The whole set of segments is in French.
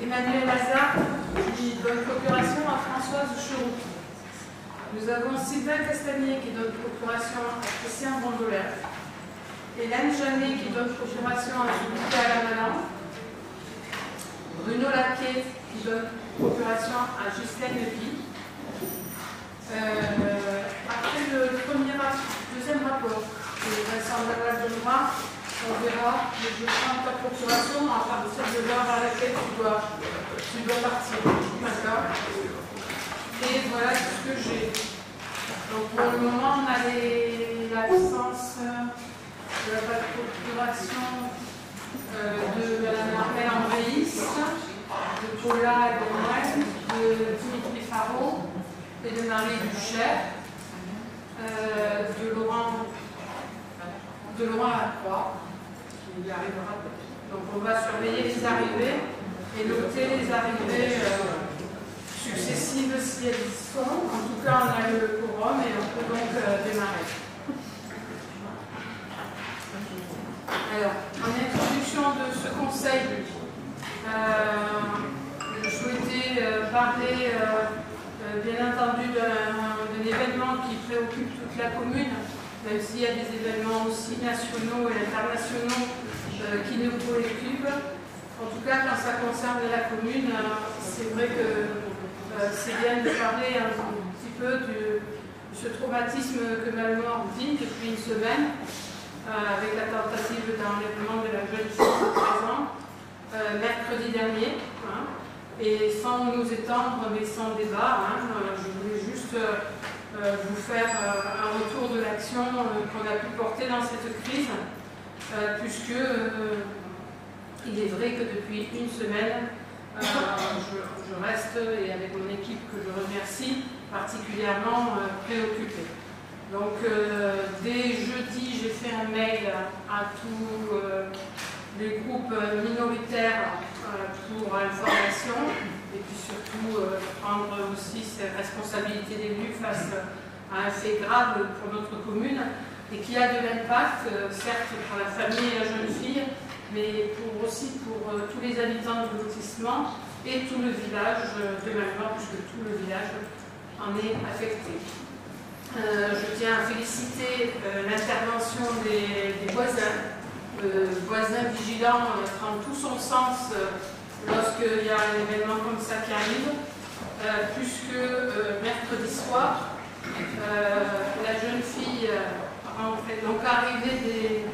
Emmanuel Hazard qui donne procuration à Françoise Choroux. Nous avons Sylvain Castagnier qui donne procuration à Christian Bandolère. Hélène Janet qui donne procuration à Philippe Alamalan. Bruno Laquet qui donne procuration à Justine Lepie. Après le deuxième rapport, Vincent Laval de Noir, on verra, mais je prends ta procuration à partir de l'heure à laquelle tu dois partir. D'accord. Et voilà tout ce que j'ai. Donc pour le moment, on a l'absence de la procuration de Mme Armelle Andréis, de Paula Gouen, de Dimitri Faro et de Marie Duchère, de Laurent Lacroix, qui arrivera. Donc on va surveiller les arrivées et noter les arrivées successives si elles y sont. En tout cas, on a le quorum et on peut donc démarrer. Alors, en introduction de ce conseil, je souhaitais parler bien entendu d'un événement qui préoccupe toute la commune, même s'il y a des événements aussi nationaux et internationaux qui nous préoccupent. En tout cas, quand ça concerne la commune, c'est vrai que c'est bien de parler un petit peu de ce traumatisme que Malmort vit depuis une semaine, avec la tentative d'enlèvement de la jeune fille de 13 ans, mercredi dernier. Et sans nous étendre, mais sans débat, je voulais juste vous faire un retour de l'action qu'on a pu porter dans cette crise, puisque il est vrai que depuis une semaine, je reste, et avec mon équipe que je remercie, particulièrement préoccupée. Donc, dès jeudi, j'ai fait un mail à tous les groupes minoritaires pour information, et puis surtout prendre aussi ses responsabilités d'élus face à un fait grave pour notre commune, et qui a de l'impact, certes pour la famille et la jeune fille, mais aussi pour tous les habitants du lotissement et tout le village de Malmort, puisque tout le village en est affecté. Je tiens à féliciter l'intervention des voisins. Voisins vigilants prend tout son sens lorsqu'il y a un événement comme ça qui arrive, puisque mercredi soir, la jeune fille rentrait, donc arrivée des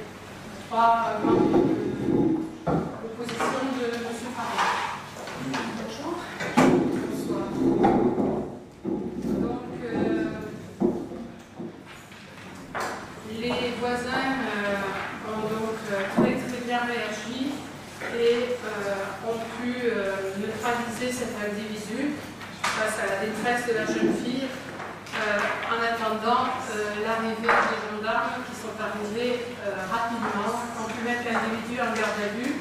3 membres de l'opposition de M. Farage. Bonjour. Bonsoir. Donc, les voisins ont donc très bien réagi et ont pu neutraliser cet individu face à la détresse de la jeune fille en attendant l'arrivée des gendarmes qui sont arrivés rapidement, ont pu mettre l'individu en garde à vue.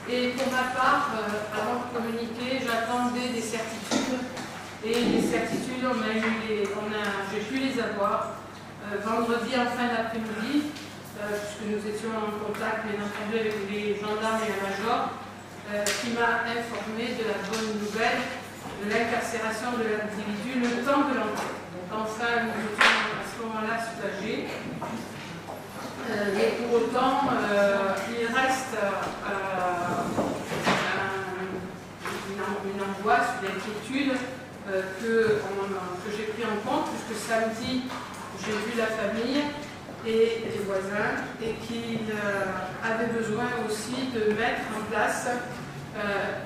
Et pour ma part, avant de communiquer, j'attendais des certitudes, et les certitudes, j'ai pu les avoir vendredi en fin d'après-midi, puisque nous étions en contact bien entendu avec les gendarmes et la major, qui m'a informé de la bonne nouvelle de l'incarcération de l'individu le temps de l'enquête. Donc enfin, nous étions à ce moment-là soulagés. Mais pour autant, il reste une angoisse, une inquiétude que j'ai pris en compte, puisque samedi, j'ai vu la famille et les voisins, et qu'ils avaient besoin aussi de mettre en place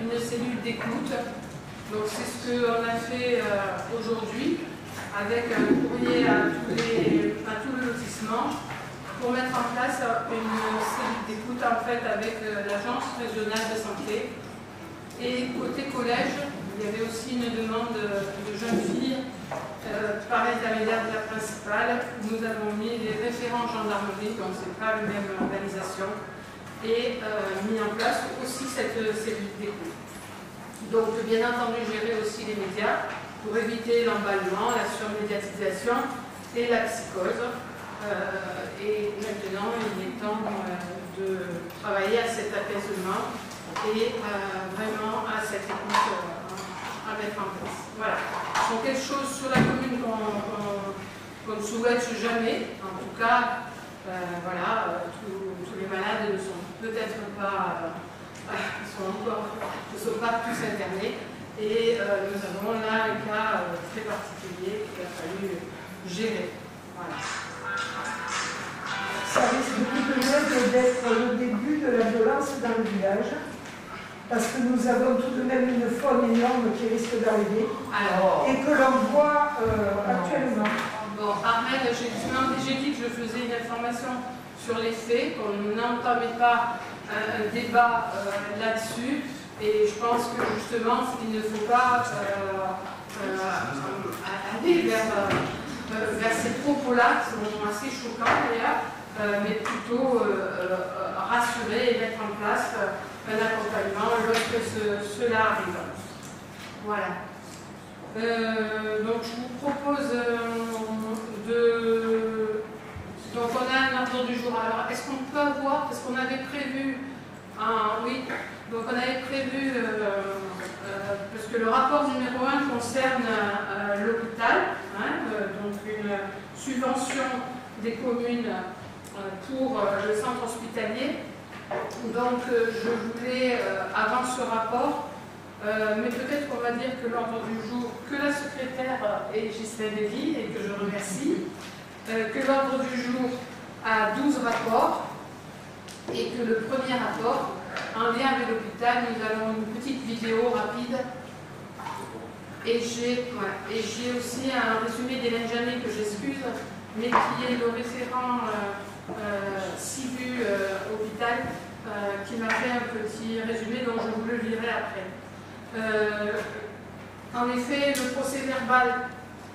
une cellule d'écoute. Donc c'est ce qu'on a fait aujourd'hui, avec un courrier à tout le lotissement, pour mettre en place une cellule d'écoute en fait avec l'agence régionale de santé. Et côté collège, il y avait aussi une demande de jeunes filles par l'intermédiaire de la principale. Nous avons mis les référents gendarmerie, donc ce n'est pas la même organisation, et mis en place aussi cette cellule d'écoute. Donc bien entendu gérer aussi les médias pour éviter l'emballement, la surmédiatisation et la psychose. Et maintenant il est temps de travailler à cet apaisement et vraiment à cette écoute à mettre en place. Voilà. Donc quelque chose sur la commune qu'on ne souhaite jamais, en tout cas, voilà, tous les malades ne sont peut-être pas, ne sont pas tous internés, et nous avons là un cas très particulier qu'il a fallu gérer. Voilà. Ça risque peut-être d'être le début de la violence dans le village, parce que nous avons tout de même une faune énorme qui risque d'arriver, et que l'on voit actuellement. Bon, Armel, j'ai dit que je faisais une information sur les faits, qu'on n'entamait pas un débat là-dessus, et je pense que justement, il ne faut pas aller vers ces propos-là, qui sont assez choquants d'ailleurs, mais plutôt rassurer et mettre en place un accompagnement lorsque cela arrive. Voilà. Donc je vous propose donc on a un ordre du jour. Alors est-ce qu'on peut avoir, parce qu'on avait prévu oui, donc on avait prévu parce que le rapport numéro 1 concerne l'hôpital, donc une subvention des communes pour le centre hospitalier. Donc je voulais, avant ce rapport, mais peut-être qu'on va dire que l'ordre du jour, que la secrétaire est Ghislaine Lévy, et que je remercie, que l'ordre du jour a 12 rapports, et que le premier rapport, en lien avec l'hôpital, nous avons une petite vidéo rapide, et j'ai aussi un résumé d'Hélène Janet que j'excuse, mais qui est le référent Civu hôpital, qui m'a fait un petit résumé dont je vous le lirai après. En effet, le procès verbal,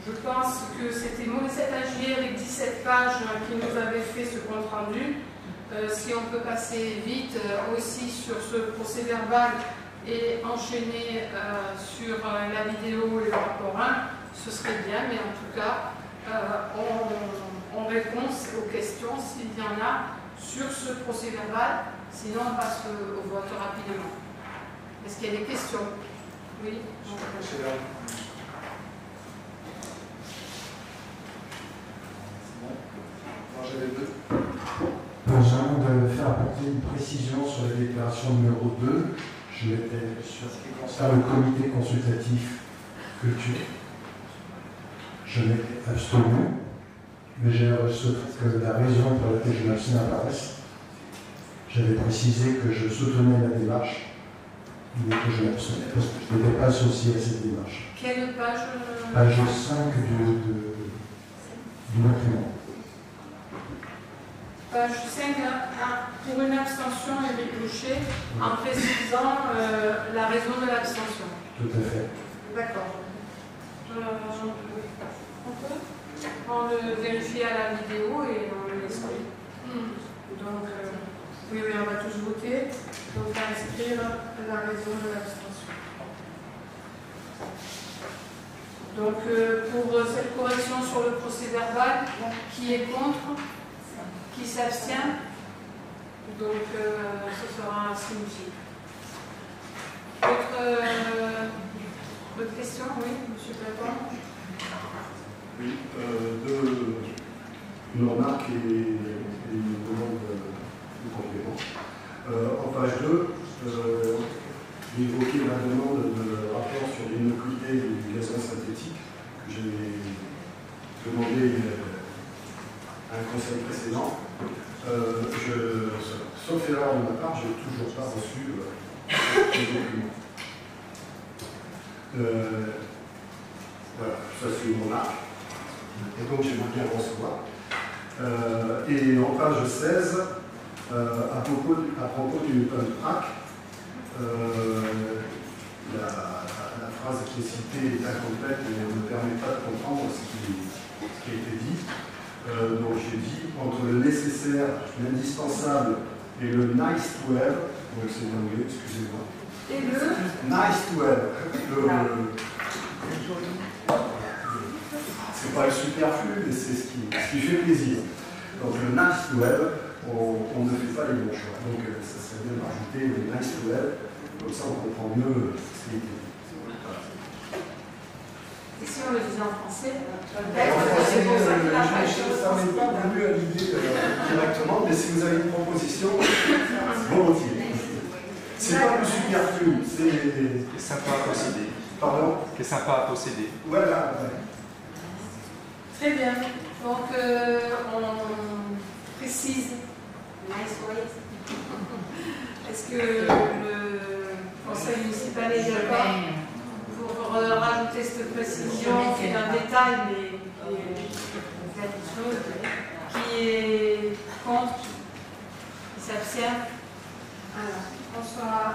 je pense que c'était Morissette Agier avec 17 pages qui nous avait fait ce compte rendu. Si on peut passer vite aussi sur ce procès verbal et enchaîner sur la vidéo et le rapport 1, ce serait bien, mais en tout cas, on répond aux questions s'il y en a sur ce procès verbal, sinon on passe au vote rapidement. Est-ce qu'il y a des questions? Oui. Besoin de faire apporter une précision sur la déclaration numéro 2. Je m'étais sur ce qui concerne le comité consultatif culture. Je m'étais abstenu, mais j'ai souhaité que la raison pour laquelle je m'abstiens apparaisse. J'avais précisé que je soutenais la démarche, mais que je m'abstenais parce que je n'étais pas associé à cette démarche. Quelle page? Page 5 du document. Page 5, pour une abstention, Éric Boucher, en précisant la raison de l'abstention. Tout à fait. D'accord. On le vérifie à la vidéo et on le laisse. Donc, oui, on va tous voter. Donc, à inscrire la raison de l'abstention. Donc, pour cette correction sur le procès verbal, qui est contre? Qui s'abstient? Donc, ce sera signifié. D'autres questions? Oui, M. Platon. Oui, une remarque et une demande de complément. En page 2, j'ai évoqué la demande de rapport sur l'innocuité du gazon synthétique que j'ai demandé à un conseil précédent. Sauf erreur de ma part, je n'ai toujours pas reçu les documents. Voilà, ça c'est une remarque. Et donc j'aimerais bien recevoir. Et en page 16, à propos du track, la phrase qui est citée est incomplète et ne me permet pas de comprendre ce qui a été dit. Donc j'ai dit entre le nécessaire, l'indispensable et le nice to have, donc c'est l'anglais, excusez-moi. Et le nice to have. C'est pas le superflu, mais c'est ce qui fait plaisir. Donc le nice to have, on ne fait pas les bons choix. Donc ça serait bien de rajouter le nice to have Comme ça, on comprend mieux ce qui est dit. Et si on le disait en français, En français, ça ne m'est pas venu à l'idée directement, mais si vous avez une proposition, volontiers. C'est pas le superflu, c'est sympa à posséder. Pardon? Qui est sympa à posséder. Voilà. Très bien. Donc, on précise. Est-ce que le conseil municipal est d'accord pour rajouter cette précision qui est un détail, mais qui est une chose, qui est contre, qui s'abstient? Alors, François.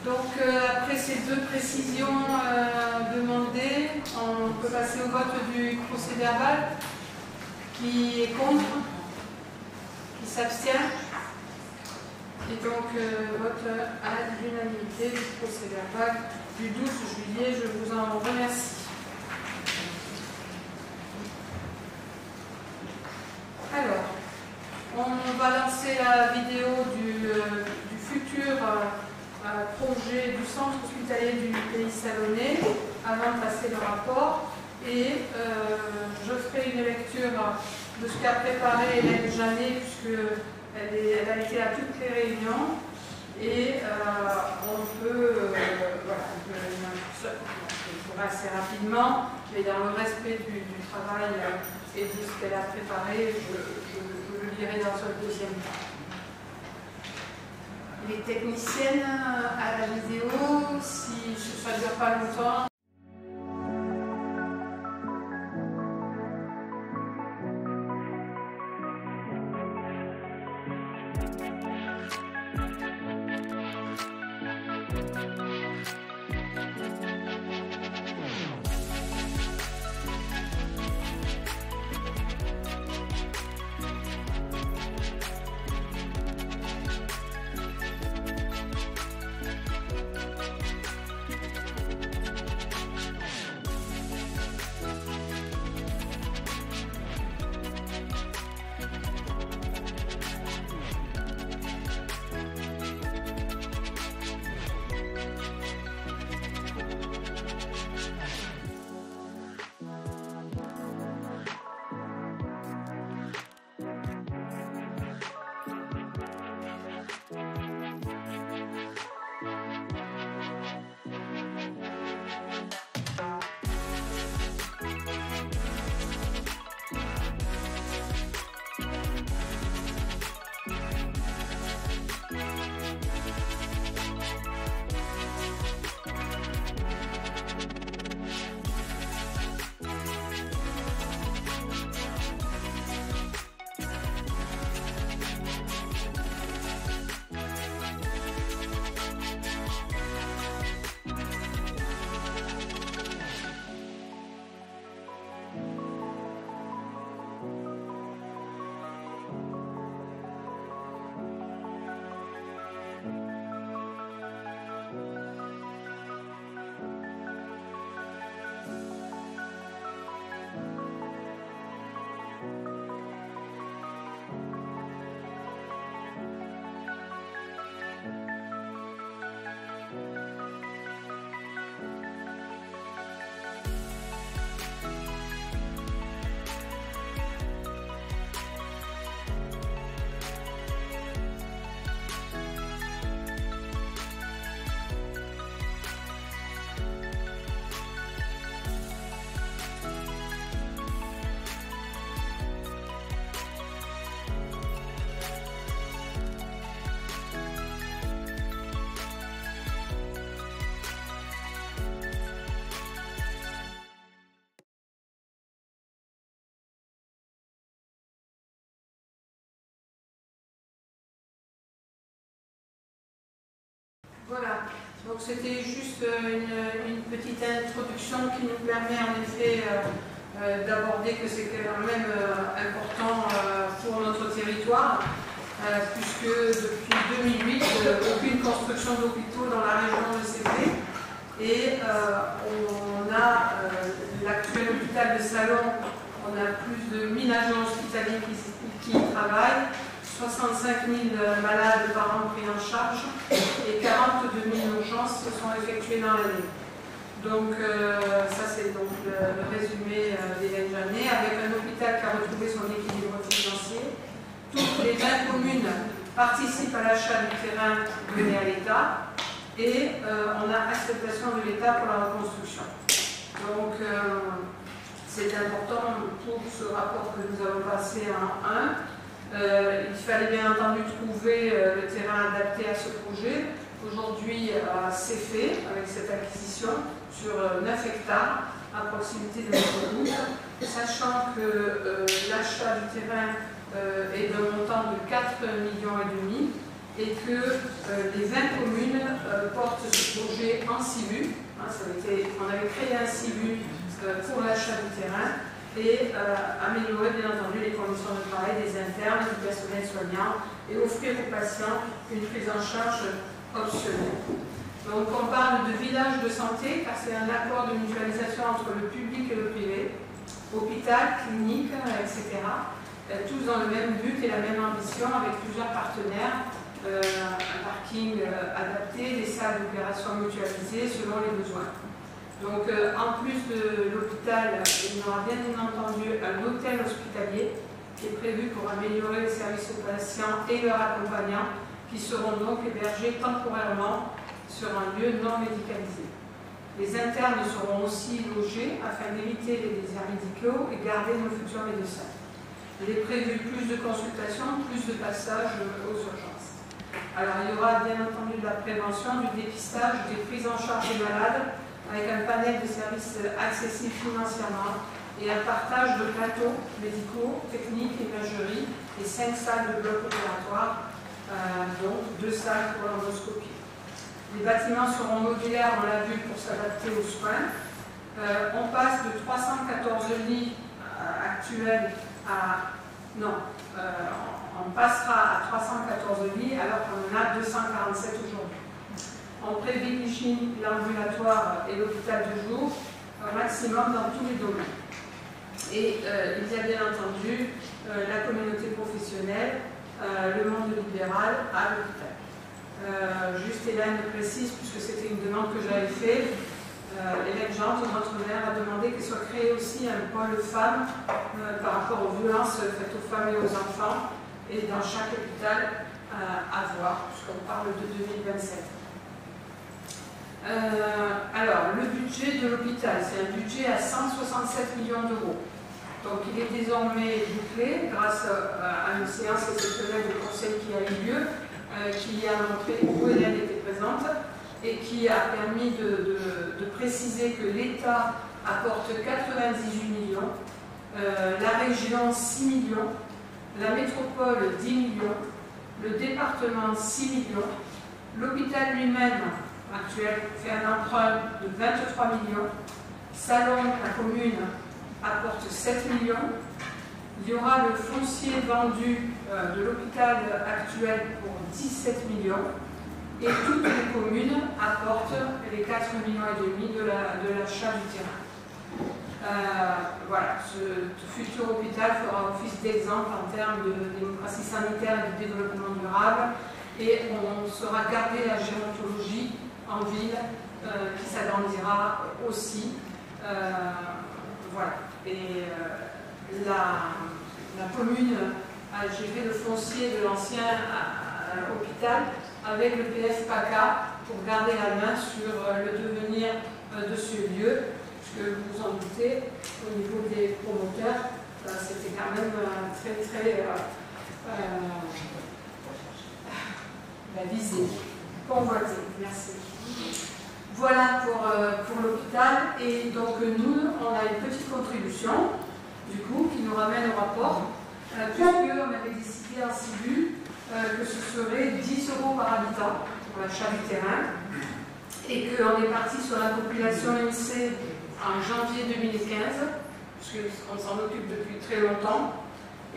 Donc, après ces deux précisions demandées, on peut passer au vote du procès-verbal. Qui est contre? Qui s'abstient? Et donc, vote à l'unanimité du procès-verbal du 12 juillet. Je vous en remercie. Alors, on va lancer la vidéo du futur projet du centre hospitalier du Pays Salonnais avant de passer le rapport. Et je ferai une lecture de ce qu'a préparé Hélène Janet, puisqu'elle a été à toutes les réunions. Et on peut, assez rapidement, mais dans le respect du travail et de ce qu'elle a préparé, je le lirai dans un deuxième temps. Les techniciennes à la vidéo, si ça ne dure pas longtemps. Voilà, donc c'était juste une petite introduction qui nous permet en effet d'aborder que c'est quand même important pour notre territoire, puisque depuis 2008, aucune construction d'hôpitaux dans la région ne s'est faite. Et on a l'actuel hôpital de Salon, on on a plus de 1000 agents hospitaliers qui y travaillent, 65 000 malades par an pris en charge et 42 000 urgences sont effectuées dans l'année. Donc ça c'est donc le résumé des 20 années, avec un hôpital qui a retrouvé son équilibre financier. Toutes les 20 communes participent à l'achat du terrain donné à l'État et on a acceptation de l'État pour la reconstruction. Donc c'est important pour ce rapport que nous avons passé en 1. Il fallait bien entendu trouver le terrain adapté à ce projet. Aujourd'hui, c'est fait avec cette acquisition sur 9 hectares à proximité de l'autoroute, sachant que l'achat du terrain est d'un montant de 4,5 millions et que les 20 communes portent ce projet en CIVU. On avait créé un CIVU pour l'achat du terrain et améliorer bien entendu les conditions de travail des internes, du personnel soignant et offrir aux patients une prise en charge optionnelle. Donc on parle de village de santé car c'est un accord de mutualisation entre le public et le privé, hôpital, clinique, etc. Tous dans le même but et la même ambition avec plusieurs partenaires, un parking adapté, des salles d'opération mutualisées selon les besoins. Donc en plus de l'hôpital, il y aura bien entendu un hôtel hospitalier qui est prévu pour améliorer les services aux patients et leurs accompagnants qui seront donc hébergés temporairement sur un lieu non médicalisé. Les internes seront aussi logés afin d'éviter les déserts médicaux et garder nos futurs médecins. Il est prévu plus de consultations, plus de passages aux urgences. Alors il y aura bien entendu de la prévention, du dépistage, des prises en charge des malades avec un panel de services accessibles financièrement et un partage de plateaux médicaux, techniques, imagerie et 5 salles de bloc opératoire, donc 2 salles pour l'endoscopie. Les bâtiments seront modulaires, on l'a vu, pour s'adapter aux soins. On passe de 314 lits actuels à... Non, on passera à 314 lits alors qu'on en a 247 aujourd'hui. On privilégie l'ambulatoire et l'hôpital de jour au maximum dans tous les domaines. Et il y a bien entendu la communauté professionnelle, le monde libéral à l'hôpital. Juste Hélène précise, puisque c'était une demande que j'avais faite, Hélène Jean, notre maire, a demandé qu'il soit créé aussi un pôle femmes par rapport aux violences faites aux femmes et aux enfants, et dans chaque hôpital à voir, puisqu'on parle de 2027. Alors, le budget de l'hôpital, c'est un budget à 167 millions d'euros. Donc, il est désormais bouclé grâce à une séance exceptionnelle du conseil qui a eu lieu, qui a montré où Hélène était présente et qui a permis de préciser que l'État apporte 98 millions, la région 6 millions, la métropole 10 millions, le département 6 millions, l'hôpital lui-même actuel fait un emprunt de 23 millions, Salon, la commune, apporte 7 millions, il y aura le foncier vendu de l'hôpital actuel pour 17 millions, et toutes les communes apportent les 4,5 millions de l'achat du terrain. Voilà, ce futur hôpital fera office d'exemple en termes de démocratie sanitaire et de développement durable, et on saura garder la gérontologie en ville qui s'agrandira aussi. Voilà. Et la commune a géré le foncier de l'ancien hôpital avec le PF-PACA pour garder la main sur le devenir de ce lieu, puisque vous vous en doutez, au niveau des promoteurs, c'était quand même très visé, convoité. Merci. Voilà pour l'hôpital, et donc nous, on a une petite contribution, du coup, qui nous ramène au rapport, puisqu'on avait décidé en CIVU que ce serait 10 € par habitant pour l'achat du terrain, et qu'on est parti sur la population INSEE en janvier 2015, puisqu'on s'en occupe depuis très longtemps,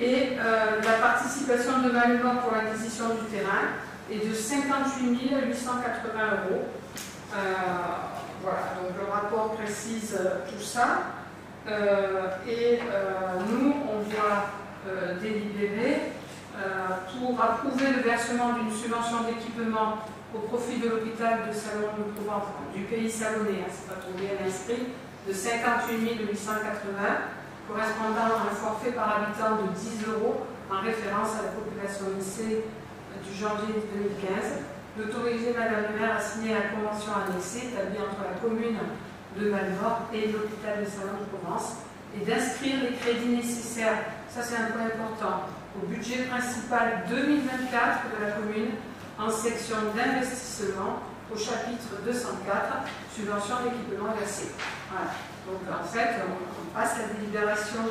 et la participation de Manuel pour l'acquisition du terrain est de 58 880 €. Voilà, donc le rapport précise tout ça. Nous, on doit délibérer pour approuver le versement d'une subvention d'équipement au profit de l'hôpital de Salon de Provence, du pays salonnais, hein, c'est pas trop bien inscrit, de 58 880, correspondant à un forfait par habitant de 10 € en référence à la population lycée du janvier 2015, d'autoriser Madame le maire à signer la convention annexée établie entre la commune de Malmort et l'hôpital de Salon de Provence et d'inscrire les crédits nécessaires, ça c'est un point important, au budget principal 2024 de la commune en section d'investissement au chapitre 204, subvention d'équipement versée. Voilà. Donc en fait, on passe la délibération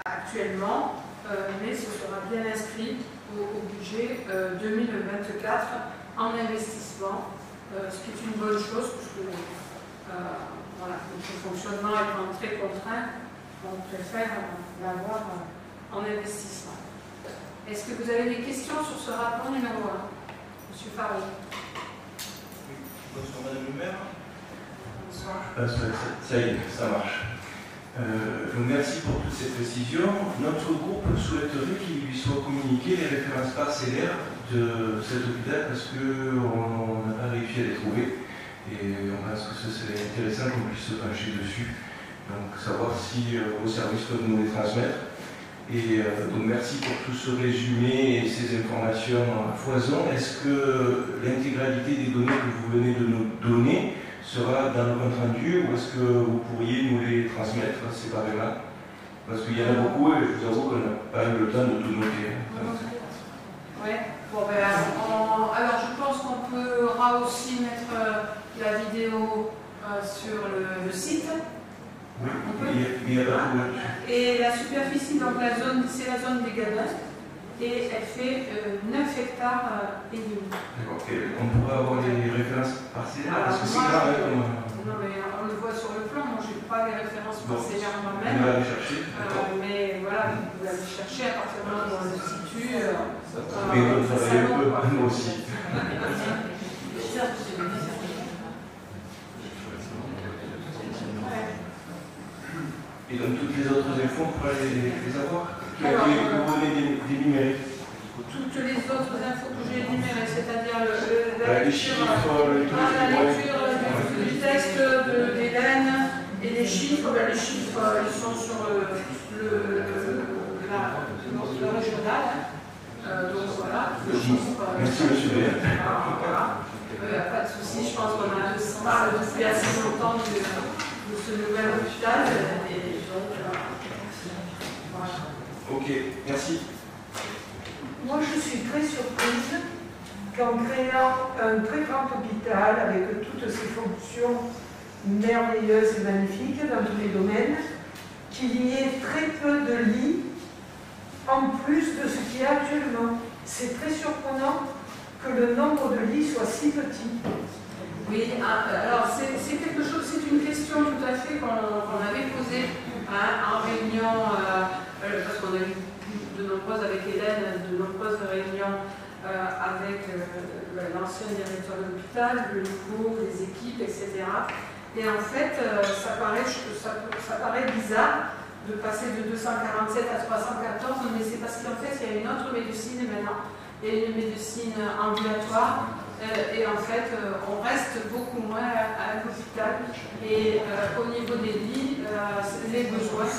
actuellement, mais ce sera bien inscrit au budget 2024 en investissement, ce qui est une bonne chose, parce que voilà, notre fonctionnement étant très contraint, on préfère l'avoir en investissement. Est-ce que vous avez des questions sur ce rapport numéro 1? Monsieur Farou. Oui, bonsoir Madame le maire. Bonsoir. Ça y est, ça marche. Donc merci pour toutes ces précisions. Notre groupe souhaiterait qu'il lui soit communiqué les références parcellaires de cet hôpital parce qu'on n'a pas réussi à les trouver et on pense que ce serait intéressant qu'on puisse se pencher dessus. Donc savoir si vos services peuvent nous les transmettre. Et donc merci pour tout ce résumé et ces informations à foison. Est-ce que l'intégralité des données que vous venez de nous donner sera dans le compte rendu ou est-ce que vous pourriez nous les transmettre séparément? Parce qu'il y en a beaucoup et je vous avoue qu'on n'a pas eu le temps de tout noter. Oui, bon, ben, alors je pense qu'on pourra aussi mettre la vidéo sur le site. Oui, il y a pas de... Et la superficie, donc la zone, c'est la zone des Gadons, et elle fait 9 hectares et demi. D'accord, on pourrait avoir les références parcellaires, parce que c'est grave comme... Non, mais on le voit sur le plan, moi je n'ai pas les références parcellaires moi-même. On va aller chercher. Mais voilà, vous pouvez aller chercher à partir du moment où on le situe. Mais on travaille un peu, nous aussi. Et donc toutes les autres infos, on pourra les avoir. Vous venez d'énumérer. Toutes les autres infos que j'ai énumérées, c'est-à-dire la lecture du texte d'Hélène et les chiffres, ils sont sur le régional. Donc voilà, le chiffre. Merci monsieur le maire. Voilà. Pas de souci, je pense qu'on parle depuis assez longtemps de ce nouvel hôpital. Et donc, voilà. Ok, merci. Moi, je suis très surprise qu'en créant un très grand hôpital avec toutes ses fonctions merveilleuses et magnifiques dans tous les domaines, qu'il y ait très peu de lits en plus de ce qu'il y a actuellement. C'est très surprenant que le nombre de lits soit si petit. Oui, alors c'est quelque chose, c'est une question tout à fait qu'on avait posée en réunion, parce qu'on a eu de nombreuses avec Hélène, de nombreuses réunions avec l'ancien directeur de l'hôpital, le nouveau, les équipes, etc. Et en fait, ça paraît bizarre de passer de 247 à 314, mais c'est parce qu'en fait, il y a une autre médecine maintenant. Il y a une médecine ambulatoire et en fait, on reste beaucoup moins à l'hôpital. Et au niveau des lits, les besoins,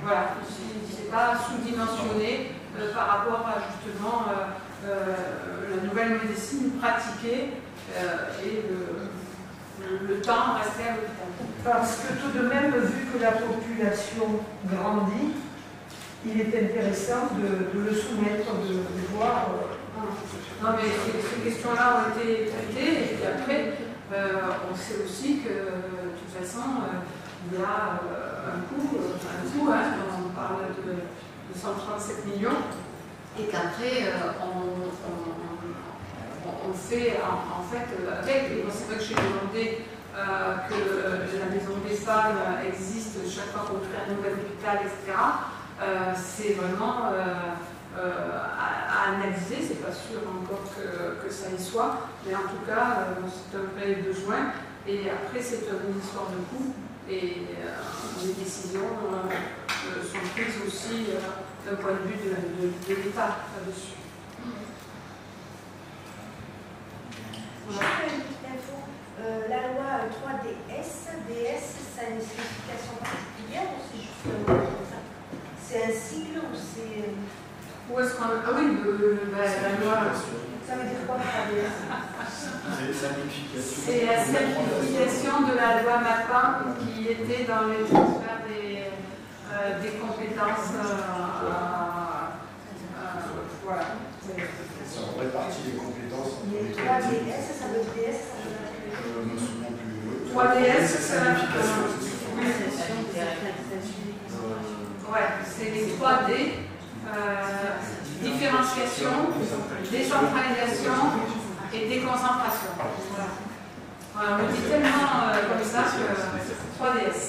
voilà, c'est pas sous-dimensionné par rapport à justement la nouvelle médecine pratiquée et le temps resté à l'hôpital. Parce que tout de même, vu que la population grandit, il est intéressant de le soumettre, de voir. Non, mais ces questions-là ont été traitées, et puis après, on sait aussi que, de toute façon, il y a un coût, hein, on parle de 137 millions, et qu'après, on fait, en fait, avec, et c'est vrai que j'ai demandé que la maison des femmes existe chaque fois qu'on crée un nouvel hôpital, etc. C'est vraiment à analyser, c'est pas sûr encore que ça y soit, mais en tout cas, c'est un vrai besoin, et après, c'est une histoire de coût, Et les décisions sont prises aussi d'un point de vue de l'État là-dessus. Voilà. Une petite info. La loi 3DS, DS, ça a une signification particulière ou c'est juste comme ça? C'est un sigle ou c'est... Où est-ce qu'on... Ah oui, la loi... Ça veut dire quoi, 3DS? C'est la simplification de la loi MAPA qui était dans le transfert des compétences. Voilà. Ça en répartit les compétences. Mais 3DS, ça veut dire DS, ça veut dire... Je me souviens plus. 3DS, c'est simplification. Ouais, c'est les 3D. Différenciation, décentralisation et déconcentration. Voilà, on le dit tellement comme ça que 3DS.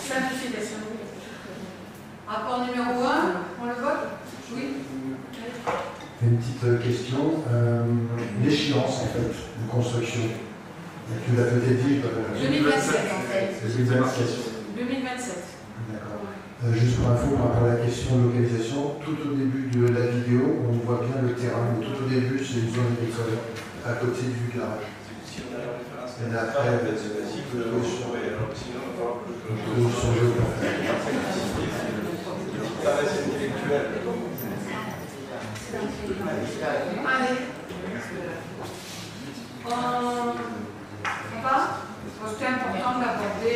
Simplification. Rapport numéro 1, on le vote? Oui. Une petite question. L'échéance, en fait, de construction. Tu l'as peut-être dit. 2027, en fait. 2027. D'accord. Juste pour info, par rapport à la question de localisation, tout au début de la vidéo, on voit bien le terrain, mais tout au début, c'est une zone agricole, à côté du garage. Et après, c'est basique, vous devez changer. Sinon, il va falloir que je change au plan. Ça reste intellectuel. Allez. On part? C'était important d'aborder,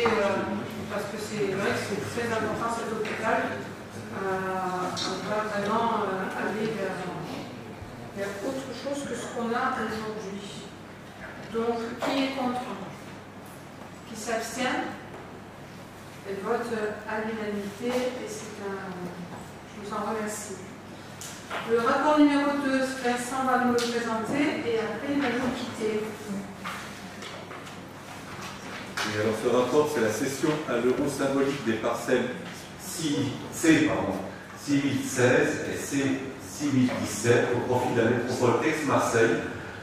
parce que c'est vrai que c'est très important cet hôpital. On va vraiment aller vers autre chose que ce qu'on a aujourd'hui. Donc, qui est contre? Qui s'abstient? Elle vote à l'unanimité et c'est un... Je vous en remercie. Le rapport numéro 2, Vincent va nous le présenter et après il va nous quitter. Et alors ce rapport, c'est la cession à l'euro symbolique des parcelles C6016 et C6017 au profit de la métropole Aix-Marseille,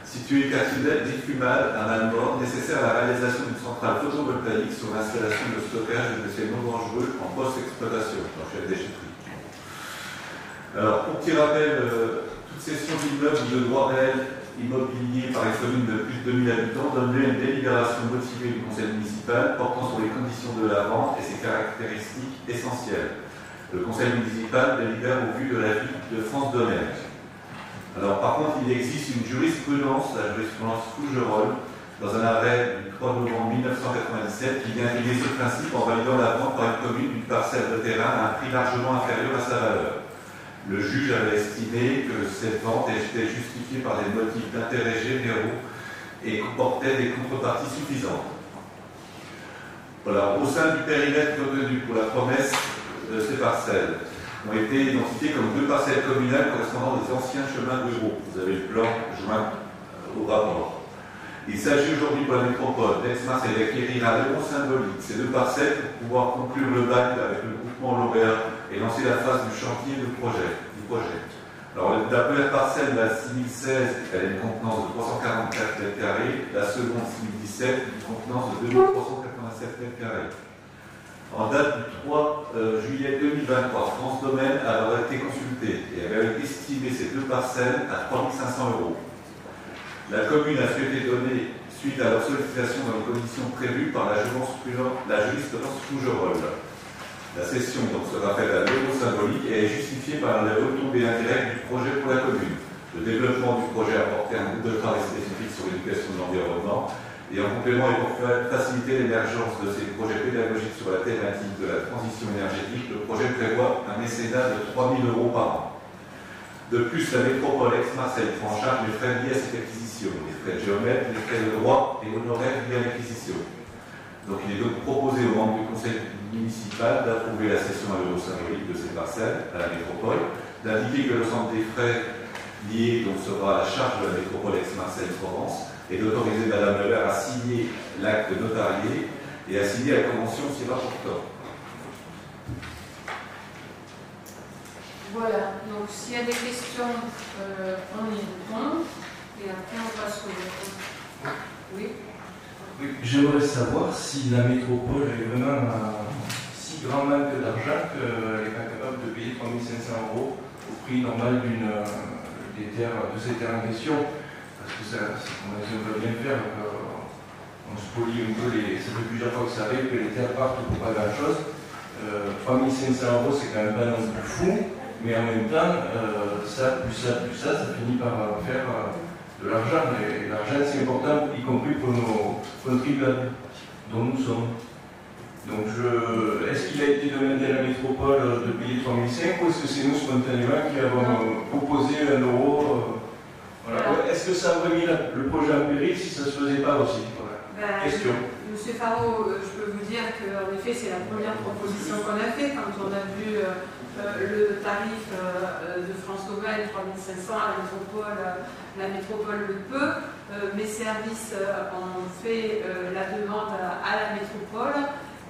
située quartier d'Ifumade à Malmort, nécessaire à la réalisation d'une centrale photovoltaïque sur l'installation de stockage de déchets non dangereux en post-exploitation, donc la déchetterie. Alors, pour petit rappel, toute cession d'immeubles de droit réel immobilier par les communes de plus de 2000 habitants donne lieu à une délibération motivée du conseil municipal portant sur les conditions de la vente et ses caractéristiques essentielles. Le conseil municipal délibère au vu de l'avis de France Domaine. Alors, par contre, il existe une jurisprudence, la jurisprudence Fougerolles, dans un arrêt du 3 novembre 1997 qui vient régler ce principe en validant la vente par une commune d'une parcelle de terrain à un prix largement inférieur à sa valeur. Le juge avait estimé que cette vente était justifiée par des motifs d'intérêt généraux et comportait des contreparties suffisantes. Voilà, au sein du périmètre retenu pour la promesse de ces parcelles, ont été identifiées comme 2 parcelles communales correspondant aux anciens chemins ruraux. Vous avez le plan joint au rapport. Il s'agit aujourd'hui pour la métropole d'Aix-Marseille d'acquérir à l'euro symbolique ces 2 parcelles pour pouvoir conclure le bail avec le groupement L'Auberge et lancer la phase du chantier du projet. Alors la première parcelle, la 6016, elle a une contenance de 344 m², la seconde 6017, une contenance de 2387 m². En date du 3 juillet 2023, France Domaine a été consultée et elle avait estimé ces 2 parcelles à 3500 €. La commune a souhaité donner suite à leur sollicitation dans les conditions prévues par la jurisprudence Fougerolles. La cession donc sera faite à l'euro symbolique et est justifiée par les retombées indirectes du projet pour la commune. Le développement du projet a apporté un groupe de travail spécifique sur l'éducation de l'environnement et en complément et pour faciliter l'émergence de ces projets pédagogiques sur la thématique de la transition énergétique, le projet prévoit un mécénat de 3 000 € par an. De plus, la métropole Aix-Marseille prend en charge les frais liés à cette acquisition, les frais de géomètre, les frais de droit et honoraires liés à l'acquisition. Donc il est donc proposé aux membres du conseil municipal d'approuver la cession à l'euro symbolique de ces parcelles à la métropole, d'indiquer que l'ensemble des frais liés donc, sera à la charge de la métropole Aix-Marseille-Provence et d'autoriser Madame Le Maire à signer l'acte notarié et à signer la convention s'y rapportant. Voilà, donc s'il y a des questions, on y répond et après on passe au vote. Oui. Oui, j'aimerais savoir si la métropole est vraiment un si grand manque d'argent qu'elle n'est pas capable de payer 3 500 € au prix normal des terres, de ces terres en question. Parce que ça, on aimerait bien faire, on spolie un peu ça fait plusieurs fois que ça arrive que les terres partent pour pas grand chose. 3 500 € c'est quand même pas non plus fou, mais en même temps, ça finit par faire de l'argent. Et l'argent c'est important, y compris pour nos contribuables dont nous sommes. Donc est-ce qu'il a été demandé à la métropole de payer 3 500 € ou est-ce que c'est nous spontanément qui avons proposé 1 €? Voilà. Est-ce que ça aurait mis le projet en péril si ça ne se faisait pas aussi? Voilà. Question. Monsieur Faro, je peux vous dire qu'en effet, c'est la première proposition qu'on a faite quand on a vu le tarif de France Nouvelle, 3 500 €, la métropole le peut. Mes services ont fait la demande à la métropole.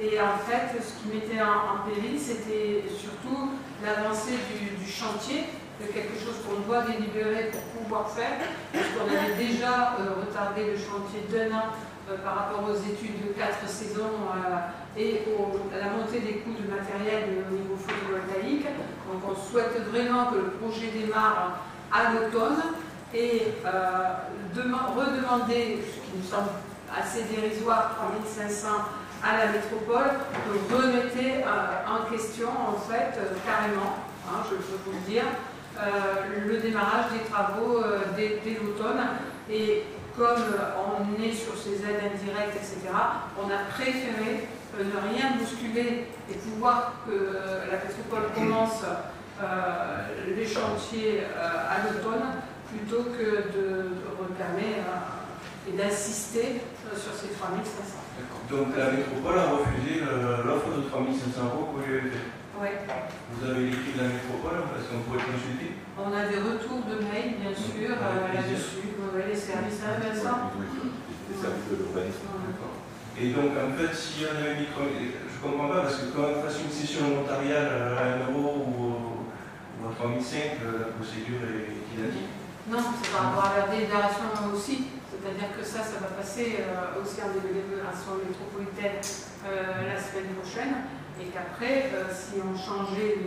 Et en fait, ce qui mettait en péril, c'était surtout l'avancée du chantier, de quelque chose qu'on doit délibérer pour pouvoir faire, parce qu'on avait déjà retardé le chantier d'1 an par rapport aux études de 4 saisons et à la montée des coûts de matériel au niveau photovoltaïque. Donc on souhaite vraiment que le projet démarre à l'automne et redemander, ce qui nous semble assez dérisoire, 3 500 € à la métropole, remettez en question en fait carrément, je peux vous le dire, le démarrage des travaux dès l'automne. Et comme on est sur ces aides indirectes, etc., on a préféré ne rien bousculer et pouvoir que la métropole commence les chantiers à l'automne plutôt que de refermer et d'insister sur ces 3 500 €. Donc la métropole a refusé l'offre de 3 500 € qu'on lui avait fait. Oui. Vous avez l'écrit de la métropole, est-ce qu'on pourrait consulter? On a des retours de mails, bien sûr, là-dessus. Les services à Vincent. Les services de l'urbanisme. D'accord. Et donc, en fait, si on avait mis 3 000, je ne comprends pas, parce que quand on fasse une session notariale à 1 € ou à 3 500 €, la procédure est identique. Non, c'est par rapport à la délibération aussi. C'est-à-dire que ça va passer aussi en délibération métropolitaine la semaine prochaine. Et qu'après, si on changeait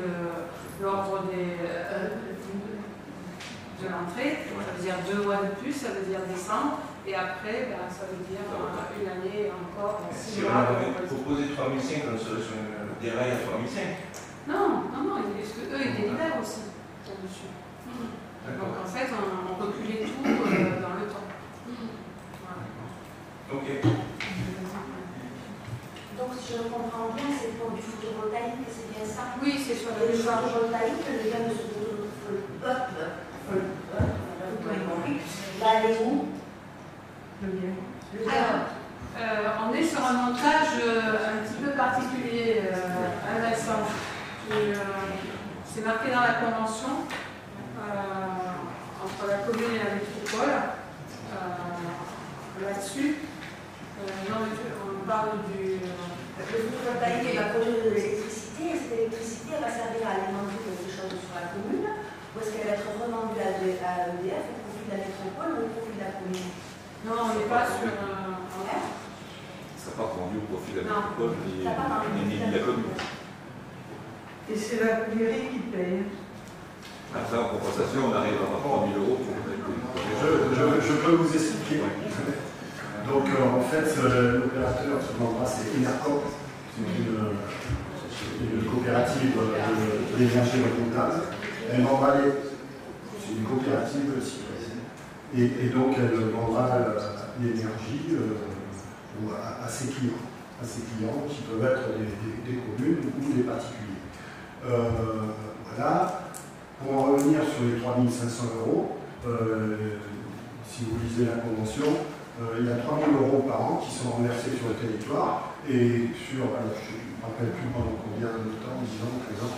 l'ordre de l'entrée, ça veut dire 2 mois de plus, ça veut dire décembre, et après, ça veut dire une année encore. Si on avait proposé 3 500 €, on serait sur des rails à 3 500 €. Non, parce qu'eux, ils délibèrent aussi là-dessus. Donc en fait, on reculait tout dans le temps. Voilà. Ok. Donc, si je comprends bien, c'est pour du photovoltaïque, c'est bien ça? Oui, c'est sur le le charge. photovoltaïque, le gars de ce photovoltaïque, va aller où? Alors, on est sur un montage un petit peu particulier, à Vincent. C'est marqué dans la convention entre la commune et la métropole. Là-dessus, on parle du... Le photovoltaïque va produire de l'électricité, et cette électricité va servir à alimenter quelque chose sur la commune, ou est-ce qu'elle va être revendue à EDF au profit de la métropole ou au profit de la commune? Non, on n'est pas sur... Ça n'a pas rendu au profit de la métropole ni de la commune. Et c'est la mairie qui paye. Après, en compensation, on arrive à 3 000 € pour mettre Je peux vous expliquer. Donc, en fait, l'opérateur, ce moment-là, c'est Enercop, c'est une coopérative d'énergie renouvelable. Elle vendra c'est une coopérative citoyenne. Et donc, elle vendra l'énergie à ses clients, qui peuvent être des communes ou des particuliers. Voilà. Pour en revenir sur les 3 500 €, si vous lisez la convention, il y a 3 000 € par an qui sont reversés sur le territoire et sur, alors, je ne me rappelle plus pendant combien de temps, 10 ans, 13 ans,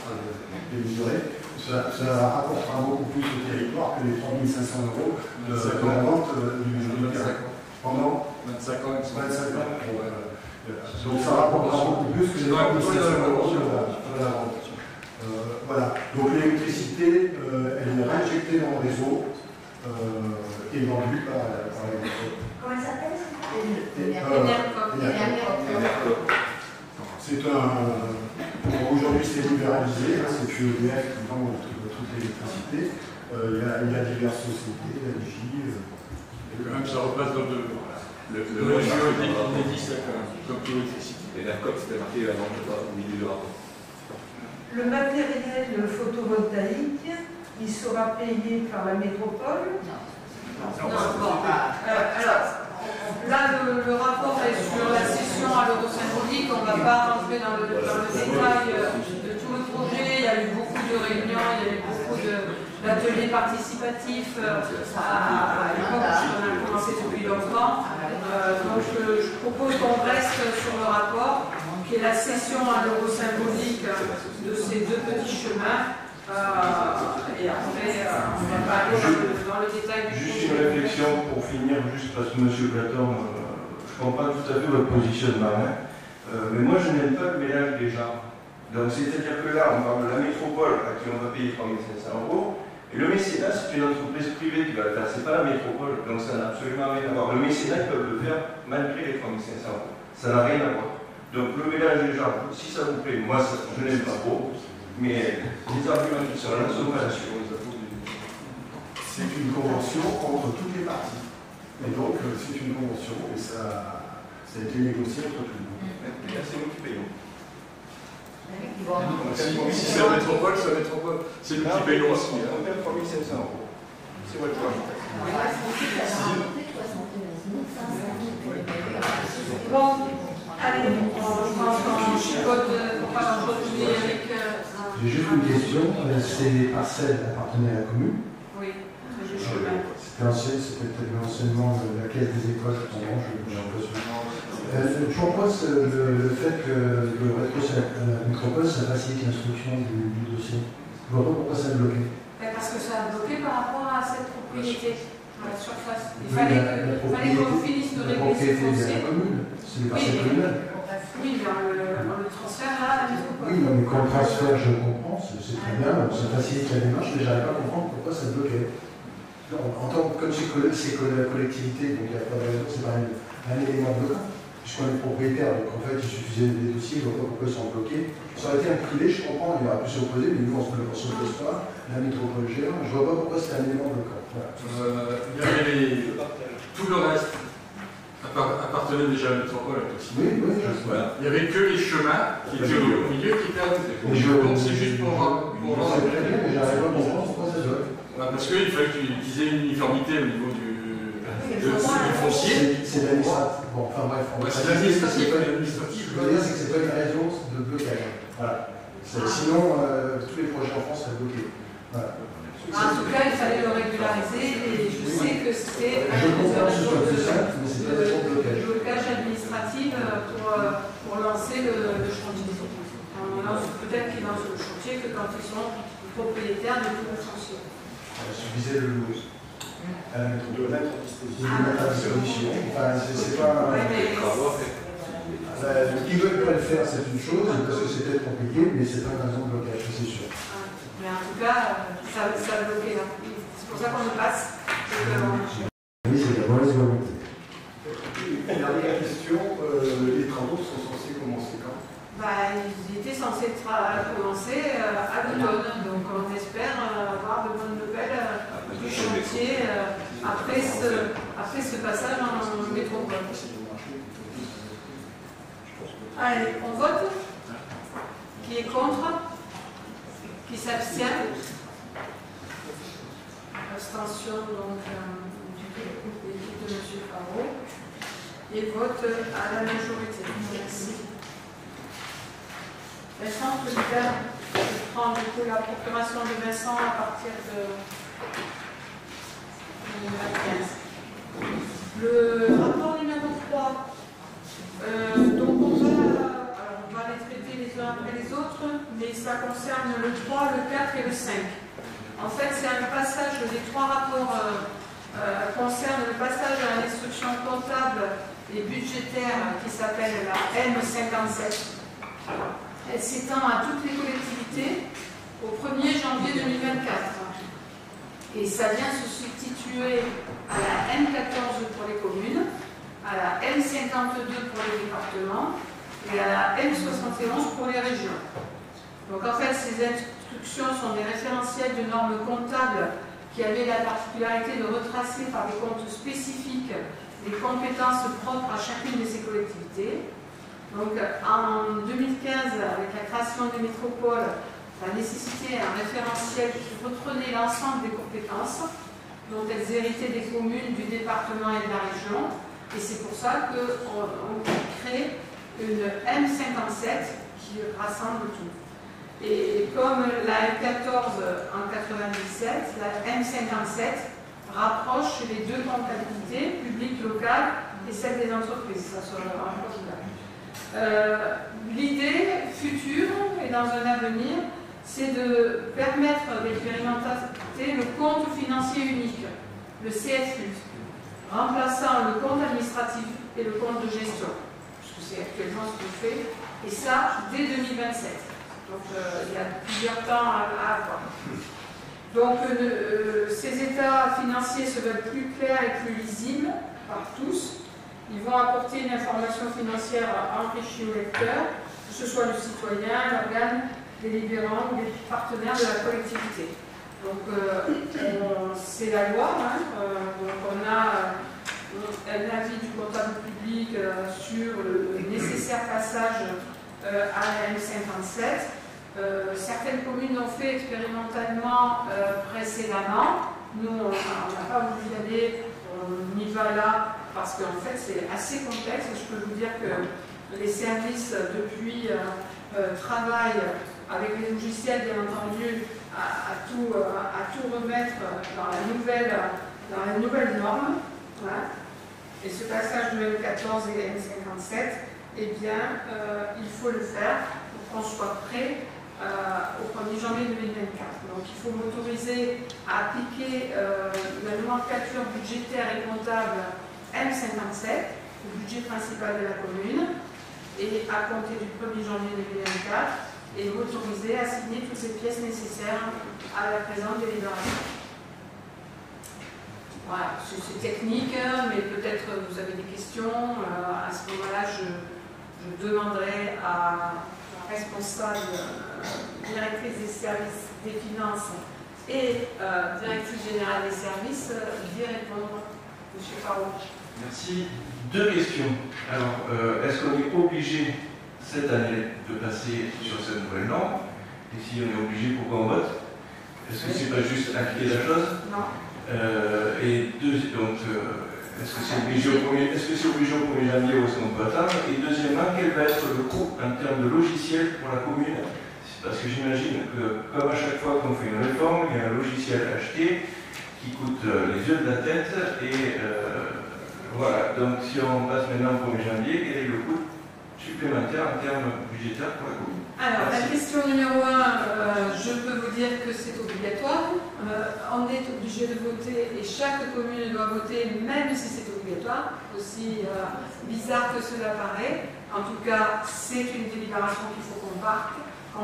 démesuré, ça rapportera beaucoup plus au territoire que les 3 500 € de la vente du terrain. Pendant 25 ans. 25 ans. Donc ça rapportera beaucoup plus que les 3 500 € de la vente. Voilà. Donc l'électricité, elle est réinjectée dans le réseau et vendue par la métropole. Comment elle s'appelle? C'est aujourd'hui c'est libéralisé, c'est plus EDF qui vend toute l'électricité. Il y a diverses sociétés, la J. Et quand même ça repasse dans le juridique existe comme tout l'électricité. Et la COP c'était marqué au milieu du rapport. Le matériel photovoltaïque, il sera payé par la métropole? Alors, là, le rapport est sur la cession à l'euro symbolique. On ne va pas rentrer dans le détail de tout le projet. Il y a eu beaucoup de réunions, il y a eu beaucoup d'ateliers participatifs à l'époque, on a commencé depuis longtemps. Donc, je propose qu'on reste sur le rapport, qui est la cession à l'euro symbolique de ces deux petits chemins. Et après, on va pas aller dans le détail du Juste une réflexion pour finir, juste parce que M. Platon, je ne comprends pas tout à fait votre positionnement. Mais moi, je n'aime pas le mélange des genres. Donc, c'est-à-dire que là, on parle de la métropole à qui on va payer 3 500 €. Et le mécénat, c'est une entreprise privée qui va le faire, c'est pas la métropole. Donc, ça n'a absolument rien à voir. Le mécénat, ils peuvent le faire malgré les 3 500 €. Ça n'a rien à voir. Donc, le mélange des genres, si ça vous plaît, moi, je n'aime pas trop. Mais les arguments qui sont là sont pas sûrs. C'est une convention entre toutes les parties. Et donc, c'est une convention et ça a été négocié entre tout le monde. Et là, c'est nous qui payons. Si c'est la métropole, c'est la métropole. C'est nous qui payons aussi. On paye 3 500 €. C'est votre choix. Bon, allez, on chipote pour pas aujourd'hui avec. J'ai juste une question. Ces parcelles appartenaient à la commune? Oui, c'est chemin. C'était peut-être l'enseignement de la caisse des écoles, j'ai l'impression. Je propose le fait que le rétro la métropole, ça facilite l'instruction du dossier. Je vois pas pourquoi ça a bloqué. Parce que ça a bloqué par rapport à cette propriété, à la surface. Il fallait qu'on finisse de régler ce foncier. C'est des parcelles communales. Oui, dans le transfert à la métropole. Oui, mais quand on transfère, je comprends, c'est très bien, ça facilite la démarche, mais je n'arrive pas à comprendre pourquoi ça bloquait. En tant que, comme c'est la collectivité, donc il n'y a pas de raison, c'est pas un élément bloquant. Puisqu'on est propriétaire, donc en fait il suffisait des dossiers, je ne vois pas pourquoi ils sont bloqués. Ça aurait été un privé, je comprends, il aurait pu s'opposer, mais nous on ne s'oppose pas, la métropole gère, je ne vois pas pourquoi c'est un élément bloquant. Voilà. Il y avait tout le reste appartenait déjà à la métropole. Oui, oui, voilà. Il n'y avait que les chemins qui étaient au milieu qui étaient à nous. Donc c'est juste pour rendre. C'est très bien, mais j'arrive pas à comprendre pourquoi ça bloque. Parce qu'il fallait qu'ils aient une uniformité au niveau du foncier. C'est l'administratif. Bon, enfin bref. C'est l'administratif. Ce que je veux dire, c'est que c'est pas une raison de blocage. Voilà. Sinon, tous les projets en France seraient bloqués. Voilà. En tout cas, il fallait le régulariser et je sais que c'était un blocage administratif pour lancer le chantier. Peut-être qu'ils lancent le chantier que quand ils sont propriétaires de tout le chantier. Il suffisait de le mettre à disposition. Enfin, c'est pas. Ils veulent pas le faire, c'est une chose, parce que c'est peut-être compliqué, mais c'est pas une raison de blocage, c'est sûr. Mais en tout cas, ça a bloqué là. C'est pour ça qu'on y passe. Oui, c'est la mauvaise volonté. Une dernière question, les travaux sont censés commencer quand? Ils étaient censés commencer à l'automne, donc on espère avoir de bonnes nouvelles du chantier après ce passage en métropole. Allez, on vote. Qui est contre? Qui s'abstient? Abstention donc de l'équipe de M. Faro. Et vote à la majorité. Merci. Vincent, président, je prends du coup la procuration de Vincent à partir de 2015. Le rapport numéro 3. Donc on va les traiter les uns après les autres, mais ça concerne le 3, le 4 et le 5. En fait, c'est un passage, les trois rapports concernent le passage à l'instruction comptable et budgétaire qui s'appelle la M57. Elle s'étend à toutes les collectivités au 1er janvier 2024. Et ça vient se substituer à la M14 pour les communes, à la M57 M52 pour les départements et à la M71 pour les régions. Donc en fait, ces instructions sont des référentiels de normes comptables qui avaient la particularité de retracer par des comptes spécifiques les compétences propres à chacune de ces collectivités. Donc en 2015, avec la création des métropoles, ça a nécessité un référentiel qui reprenait l'ensemble des compétences dont elles héritaient des communes, du département et de la région. Et c'est pour ça qu'on crée une M57 qui rassemble tout. Et comme la M14 en 97, la M57 rapproche les deux comptabilités, publiques, locales, et celle des entreprises. Ça se rapproche là. L'idée future et dans un avenir, c'est de permettre d'expérimenter le compte financier unique, le CFU, remplaçant le compte administratif et le compte de gestion, puisque c'est actuellement ce qu'on fait, et ça dès 2027. Donc il y a plusieurs temps à avoir. Donc ces états financiers se veulent plus clairs et plus lisibles par tous. Ils vont apporter une information financière enrichie au lecteur, que ce soit le citoyen, l'organe délibérant ou les partenaires de la collectivité. Donc c'est la loi, hein, donc on a un avis du comptable public sur le nécessaire passage à la M57. Certaines communes l'ont fait expérimentalement précédemment. Nous, on n'a pas voulu y aller, on y va là parce qu'en fait c'est assez complexe. Je peux vous dire que les services depuis travaillent avec les logiciels, bien entendu, à tout remettre dans la nouvelle norme. Voilà. Et ce passage de M14 et M57, eh bien, il faut le faire pour qu'on soit prêt au 1er janvier 2024. Donc il faut m'autoriser à appliquer la nomenclature budgétaire et comptable M57, le budget principal de la commune, et à compter du 1er janvier 2024, et m'autoriser à signer toutes ces pièces nécessaires à la présente délibération. Voilà, c'est technique, mais peut-être vous avez des questions. À ce moment-là, je demanderai à la responsable, directrice des services des finances et directrice générale des services d'y répondre. Monsieur Farou. Merci. Deux questions. Alors, est-ce qu'on est obligé cette année de passer sur cette nouvelle norme? Et si on est obligé, pourquoi on vote? Est-ce que c'est pas juste appliquer la chose? Non. Et donc, est-ce que c'est obligé au 1er janvier ou est-ce qu'on peut attendre? Et deuxièmement, quel va être le coût en termes de logiciel pour la commune? Parce que j'imagine que, comme à chaque fois qu'on fait une réforme, il y a un logiciel acheté qui coûte les yeux de la tête. Et voilà, donc si on passe maintenant au 1er janvier, quel est le coût supplémentaire en termes budgétaires pour la commune? Alors, la question numéro 1, je peux vous dire que c'est obligatoire. On est obligé de voter et chaque commune doit voter, même si c'est obligatoire, aussi bizarre que cela paraît. En tout cas, c'est une délibération qu'il faut qu'on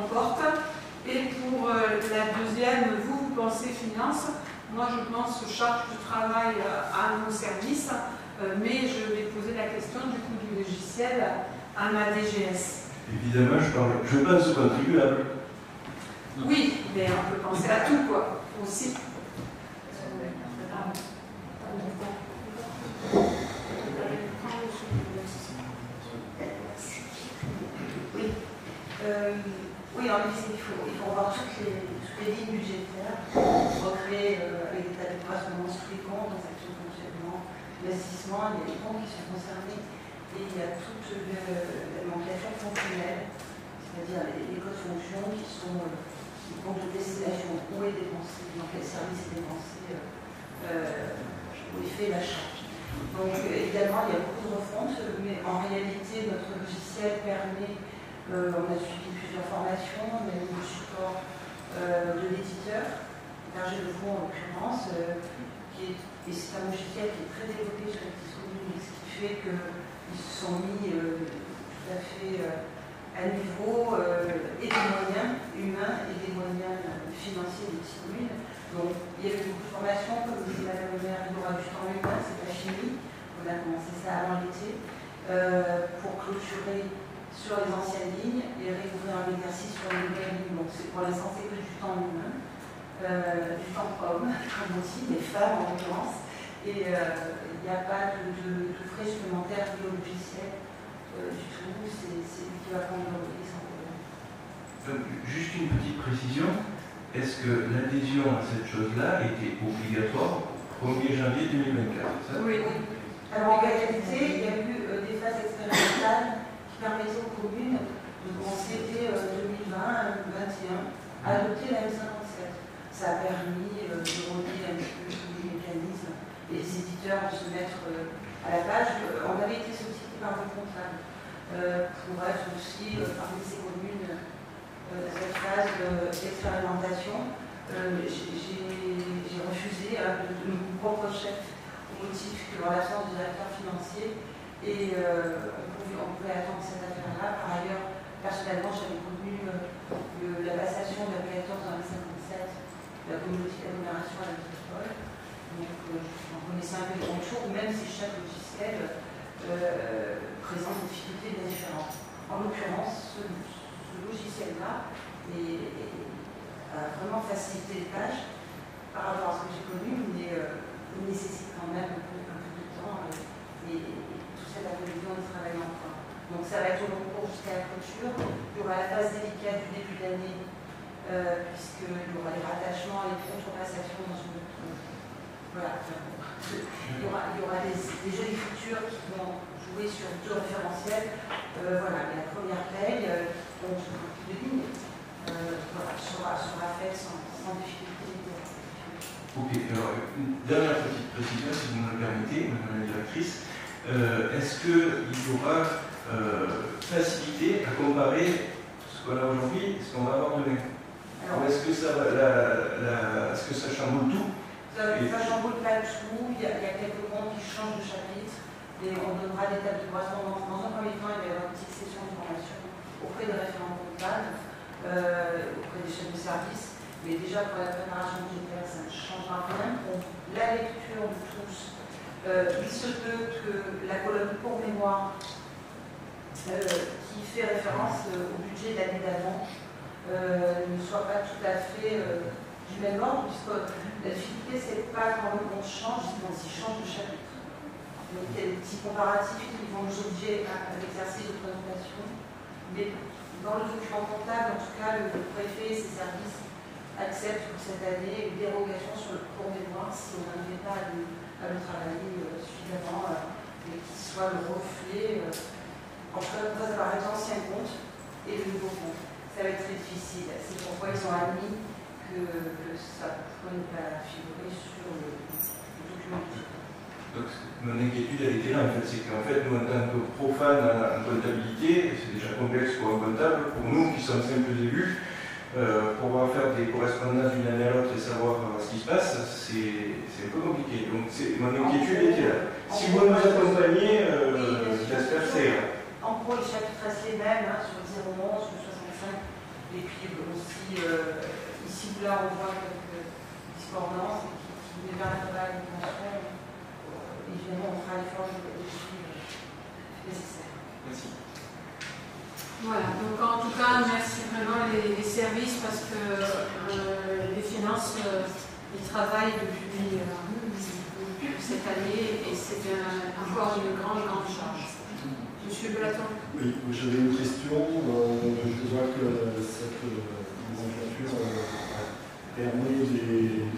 porte. Et pour la deuxième, vous pensez finance. Moi, je pense charge de travail à nos services, mais je vais poser la question du coût du logiciel à ma DGS. Évidemment, je pense aux contribuables. Oui, mais on peut penser à tout, quoi, aussi. Oui, en effet, il faut revoir toutes les lignes budgétaires, recréer avec des tas de correspondances tous les comptes, transactions de fonctionnement, l'investissement, il y a des comptes qui sont concernés. Et il y a toute la nomenclature fonctionnelle, c'est-à-dire les codes fonctions qui sont les comptes de destination, où est dépensé, dans quel service est dépensé, où est fait l'achat. Donc évidemment, il y a beaucoup de refontes, mais en réalité, notre logiciel permet, on a suivi plusieurs formations, on a eu le support de l'éditeur, Berger de Fond en l'occurrence, et c'est un logiciel qui est très développé sur les petites communes, ce qui fait que ils se sont mis tout à fait à niveau et des moyens humains et des moyens financiers des petites communes. Donc il y a eu beaucoup de formations, comme disait Madame le maire, il y aura du temps humain, c'est la chimie. On a commencé ça avant l'été. pour clôturer sur les anciennes lignes et réouvrir un exercice sur les nouvelles lignes. Donc pour l'instant, c'est que du temps humain, du temps homme, comme aussi, des femmes en l'occurrence, et il n'y a pas de frais supplémentaires liés au logiciel du tout, c'est lui qui va prendre le relais sans problème. Juste une petite précision, est-ce que l'adhésion à cette chose-là était obligatoire au 1er janvier 2024, ça? Oui. Alors en réalité, il y a eu des phases expérimentales qui permettaient aux communes de commencer dès 2020-2021 à adopter la M57. Ça a permis de relier un petit peu tous les mécanismes et les éditeurs de se mettre à la page. On avait été sollicité par le comptable pour être aussi parmi ces communes cette phase d'expérimentation. J'ai refusé de mon propre chef au motif que dans l'absence du directeur financier, et on pouvait attendre cette affaire-là. Par ailleurs, personnellement, j'avais connu la passation de la 14 dans la 57, la communauté d'agglomération à la métropole. Donc, j'en connaissais un peu les contours, même si chaque logiciel présente des difficultés bien différentes. En l'occurrence, ce logiciel-là a vraiment facilité les tâches par rapport à ce que j'ai connu, mais il nécessite quand même un peu de temps et toute cette application de travail encore. Donc ça va être au long cours jusqu'à la clôture. Il y aura la phase délicate du début d'année, puisqu'il y aura les rattachements et les contrepassations dans une autre. Voilà. Il y aura des jeux d'écriture qui vont jouer sur deux référentiels. Voilà, mais la première paye, donc de ligne, voilà, sera faite sans difficulté. Ok, alors une dernière petite précision, si vous me le permettez, Madame la Directrice. Est-ce qu'il y aura facilité à comparer ce qu'on a aujourd'hui et ce qu'on va avoir demain? Alors, est-ce que ça chamboule tout? Ça ne chamboule pas tout, il y a quelques comptes qui changent de chapitre et on donnera des tables de correspondance. Dans un premier temps, il va y avoir une petite session de formation auprès des référents comptables, auprès des chefs de service. Mais déjà, pour la préparation budgétaire, ça ne changera rien. Pour la lecture de tous, il se peut que la colonne pour mémoire, qui fait référence au budget de l'année d'avant, ne soit pas tout à fait du même ordre, puisque la difficulté, ce n'est pas quand le compte change, c'est quand il change de chapitre. Donc, il y a des petits comparatifs qui vont nous obliger à l'exercice de présentation. Mais dans le document comptable, en tout cas, le préfet et ses services accepte pour cette année une dérogation sur le court mémoire si on n'arrivait pas à le travailler suffisamment et qu'il soit le reflet entre par les anciens comptes et le nouveau compte. Ça va être très difficile. C'est pourquoi ils ont admis que ça pouvait ne pas figurer sur le document. Donc, mon inquiétude, elle était là, en fait, c'est qu'en fait, nous, en tant que profanes en comptabilité, c'est déjà complexe pour un comptable, pour nous qui sommes simples élus, pouvoir faire des correspondances d'une année à l'autre et savoir ce qui se passe, c'est un peu compliqué. Donc mon inquiétude était là. Si vous nous accompagnez, j'espère que c'est là. En gros, les chapitres restent les mêmes, sur le 011, sur le 65. Et puis aussi, ici ou là, on voit quelques discordances qui ne permettent pas une dimension. Évidemment, on fera l'effort de suivre nécessaire. Merci. Voilà, donc en tout cas, merci vraiment les services parce que les finances, ils travaillent depuis cette année et c'est encore une grande charge. Monsieur Belaton. Oui, j'avais une question. Je vois que cette nomenclature permet des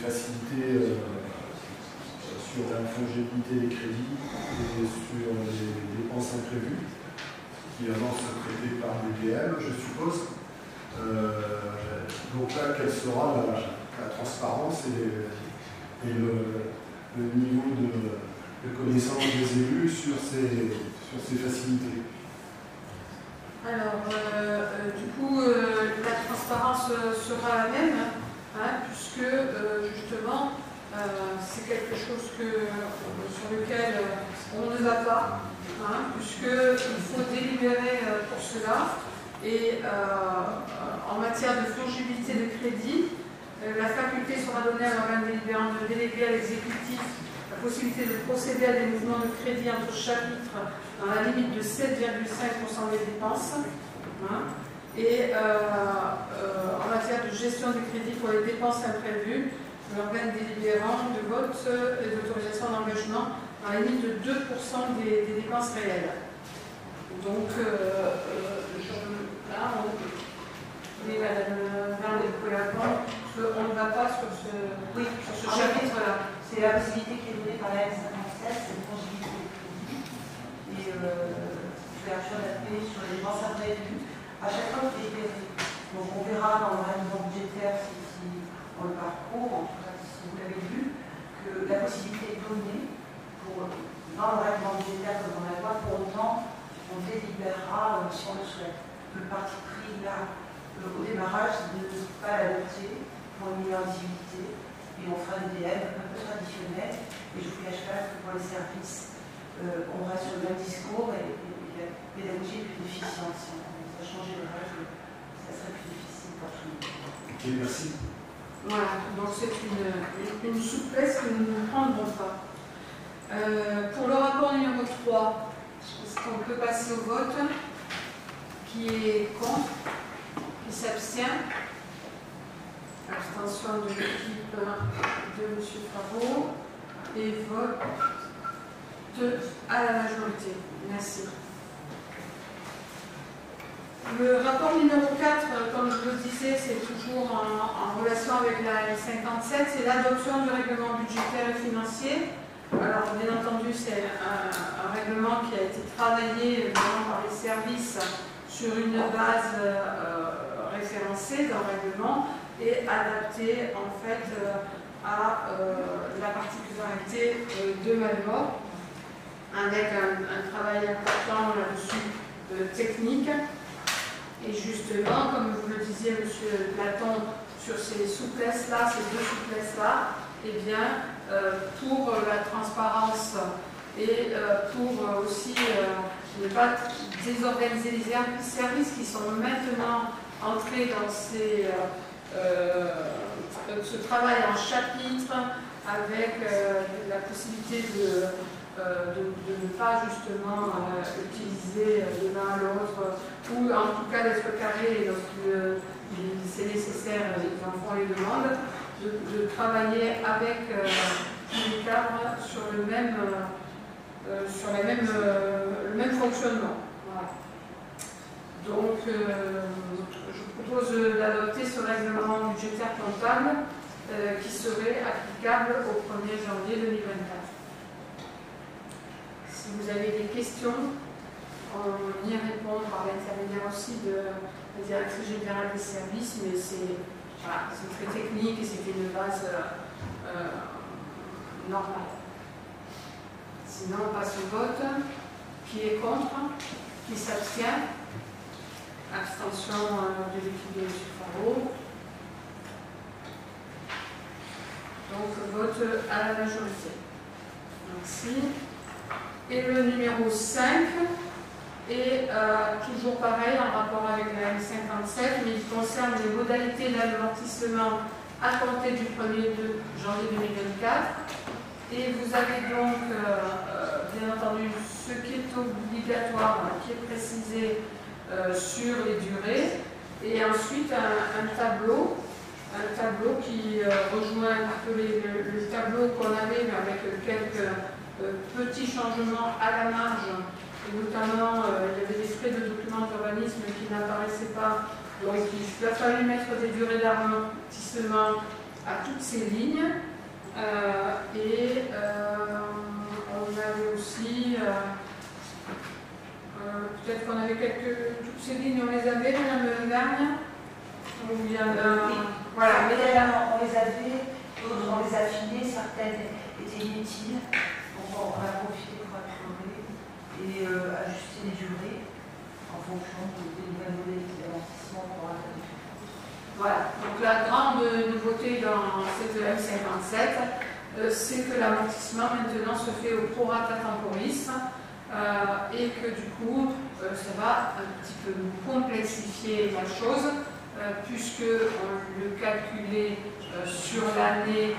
facilités sur la fongibilité des crédits et sur les dépenses imprévues, qui avant se traitaient par BPM, je suppose. Donc là, quelle sera la transparence et le niveau de connaissance des élus sur ces facilités? Alors, du coup, la transparence sera la même, puisque justement, c'est quelque chose sur lequel on ne va pas. Puisqu'il faut délibérer pour cela. Et en matière de fongibilité de crédit, la faculté sera donnée à l'organe délibérant de déléguer à l'exécutif possibilité de procéder à des mouvements de crédit entre chapitres dans la limite de 7,5% des dépenses. Hein, et en matière de gestion du crédit pour les dépenses imprévues, l'organe délibérant de vote et d'autorisation d'engagement dans la limite de 2% des dépenses réelles. Donc, là, oui, Madame Verne, vous pouvez répondre. On ne va pas sur ce, sur ce chapitre-là. C'est la possibilité qui est donnée par la L57, c'est une fragilité et l'ouverture d'appel sur les dépenses imprévues à chaque fois qu'il est délibéré. Donc on verra dans le règlement budgétaire, si on le parcourt, en tout cas si vous l'avez vu, que la possibilité est donnée pour, dans le règlement budgétaire comme dans la loi, pour autant on délibérera si on le souhaite. Le parti pris là, au démarrage, c'est de ne pas l'adopter pour une meilleure visibilité. Et on fera des DM un peu traditionnels. Et je ne vous cache pas que pour les services, on reste sur le même discours et la pédagogie est plus efficiente. Si on a changé les règles, ça serait plus difficile pour tout le monde. Ok, merci. Voilà, donc c'est une souplesse que nous ne prendrons pas. Pour le rapport numéro 3, est-ce qu'on peut passer au vote? Qui est contre? Qui s'abstient? Abstention de l'équipe de M. Favreau et vote à la majorité. Merci. Le rapport numéro 4, comme je le disais, c'est toujours en relation avec la L57, c'est l'adoption du règlement budgétaire et financier. Alors, bien entendu, c'est un règlement qui a été travaillé par les services sur une base référencée d'un règlement et adapté en fait à la particularité de Malmort, avec un travail important là-dessus technique. Et justement, comme vous le disiez, M. Platon, sur ces souplesses-là, ces deux souplesses-là, eh bien, pour la transparence et pour aussi ne pas désorganiser les services qui sont maintenant entrés dans ce travail en chapitre, avec la possibilité de ne pas justement utiliser de l'un à l'autre, ou en tout cas d'être carré lorsque c'est nécessaire, ils en font les demandes, de travailler avec les cadres sur le même fonctionnement. Voilà. Donc, je propose d'adopter ce règlement budgétaire comptable qui serait applicable au 1er janvier 2024. Si vous avez des questions, on y répond par l'intermédiaire aussi de la directrice générale des services, mais c'est très technique et c'était une base normale. Sinon, on passe au vote. Qui est contre? Qui s'abstient? Abstention de l'équipe de M. Favreau. Donc, vote à la majorité. Merci. Et le numéro 5 est toujours pareil, en rapport avec la M57, mais il concerne les modalités d'amortissement à compter du 1er janvier 2024. Et vous avez donc, bien entendu, ce qui est obligatoire, qui est précisé sur les durées, et ensuite un tableau qui rejoint un peu le tableau qu'on avait, mais avec quelques petits changements à la marge, et notamment il y avait des frais de document d'urbanisme qui n'apparaissaient pas, donc il a fallu mettre des durées d'amortissement à toutes ces lignes. On avait aussi, peut-être qu'on avait toutes ces lignes, on les avait, Madame Vergne, ou il y en a, oui. Voilà. Mais on les avait, d'autres on les a affinés, certaines étaient inutiles, donc on a profité pour améliorer et ajuster les durées en fonction des nouvelles modalités d'amortissement pour la différence. Voilà, donc la grande nouveauté dans cette M57, c'est que l'amortissement maintenant se fait au prorata temporis et que du coup ça va un petit peu complexifier la chose puisque on le calculait sur l'année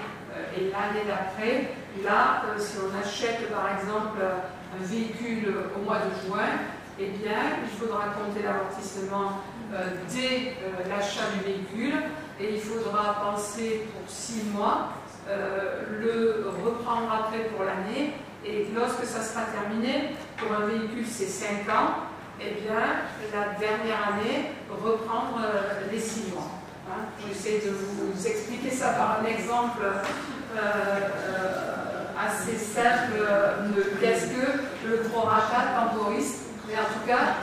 Et l'année d'après, là, si on achète par exemple un véhicule au mois de juin, eh bien, il faudra compter l'amortissement dès l'achat du véhicule et il faudra penser pour 6 mois, le reprendre après pour l'année et lorsque ça sera terminé, pour un véhicule c'est 5 ans, eh bien, la dernière année, reprendre les 6 mois. Hein. J'essaie de vous expliquer ça par un exemple assez simple de qu'est-ce que le prorata temporis. Mais en tout cas,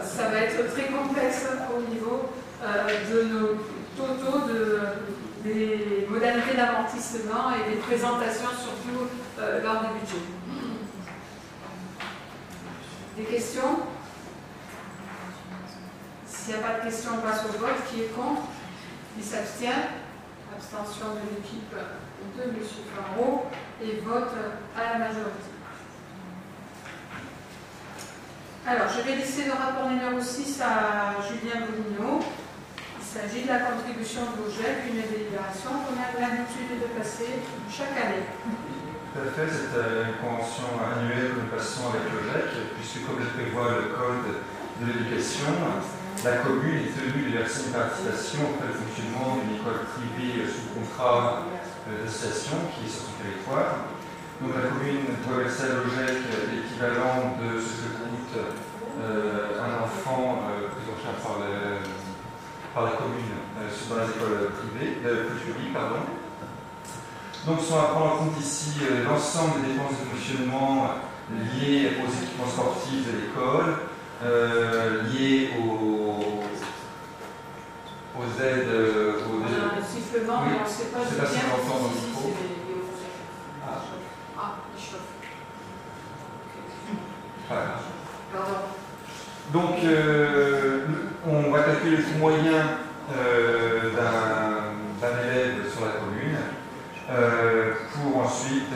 ça va être très complexe au niveau de nos totaux des modalités d'amortissement et des présentations, surtout lors du budget. Des questions? S'il n'y a pas de questions, on passe au vote. Qui est contre? Qui s'abstient? Abstention de l'équipe de M. Faro et vote à la majorité. Alors, je vais laisser le rapport numéro 6 à Julien Boulignot. Il s'agit de la contribution de l'OGEC, une délibération qu'on a l'habitude de passer chaque année. Tout à fait, c'est une convention annuelle que nous passons avec l'OGEC, puisque comme le prévoit le Code de l'éducation, la commune est tenue de verser une participation auprès du fonctionnement d'une école privée sous contrat d'association qui est sur son territoire. Donc la commune doit verser à l'OGEC l'équivalent de ce que coûte un enfant pris en charge par la commune dans les écoles privées, publiques. Donc sont à prendre en compte ici l'ensemble des dépenses de fonctionnement liées aux équipements sportifs de l'école, liées aux aides. On a un sifflement, mais on ne sait pas si l'enfant dans le micro. Ah, il chauffe. Voilà. Pardon. Donc, on va calculer le coût moyen d'un élève sur la commune pour ensuite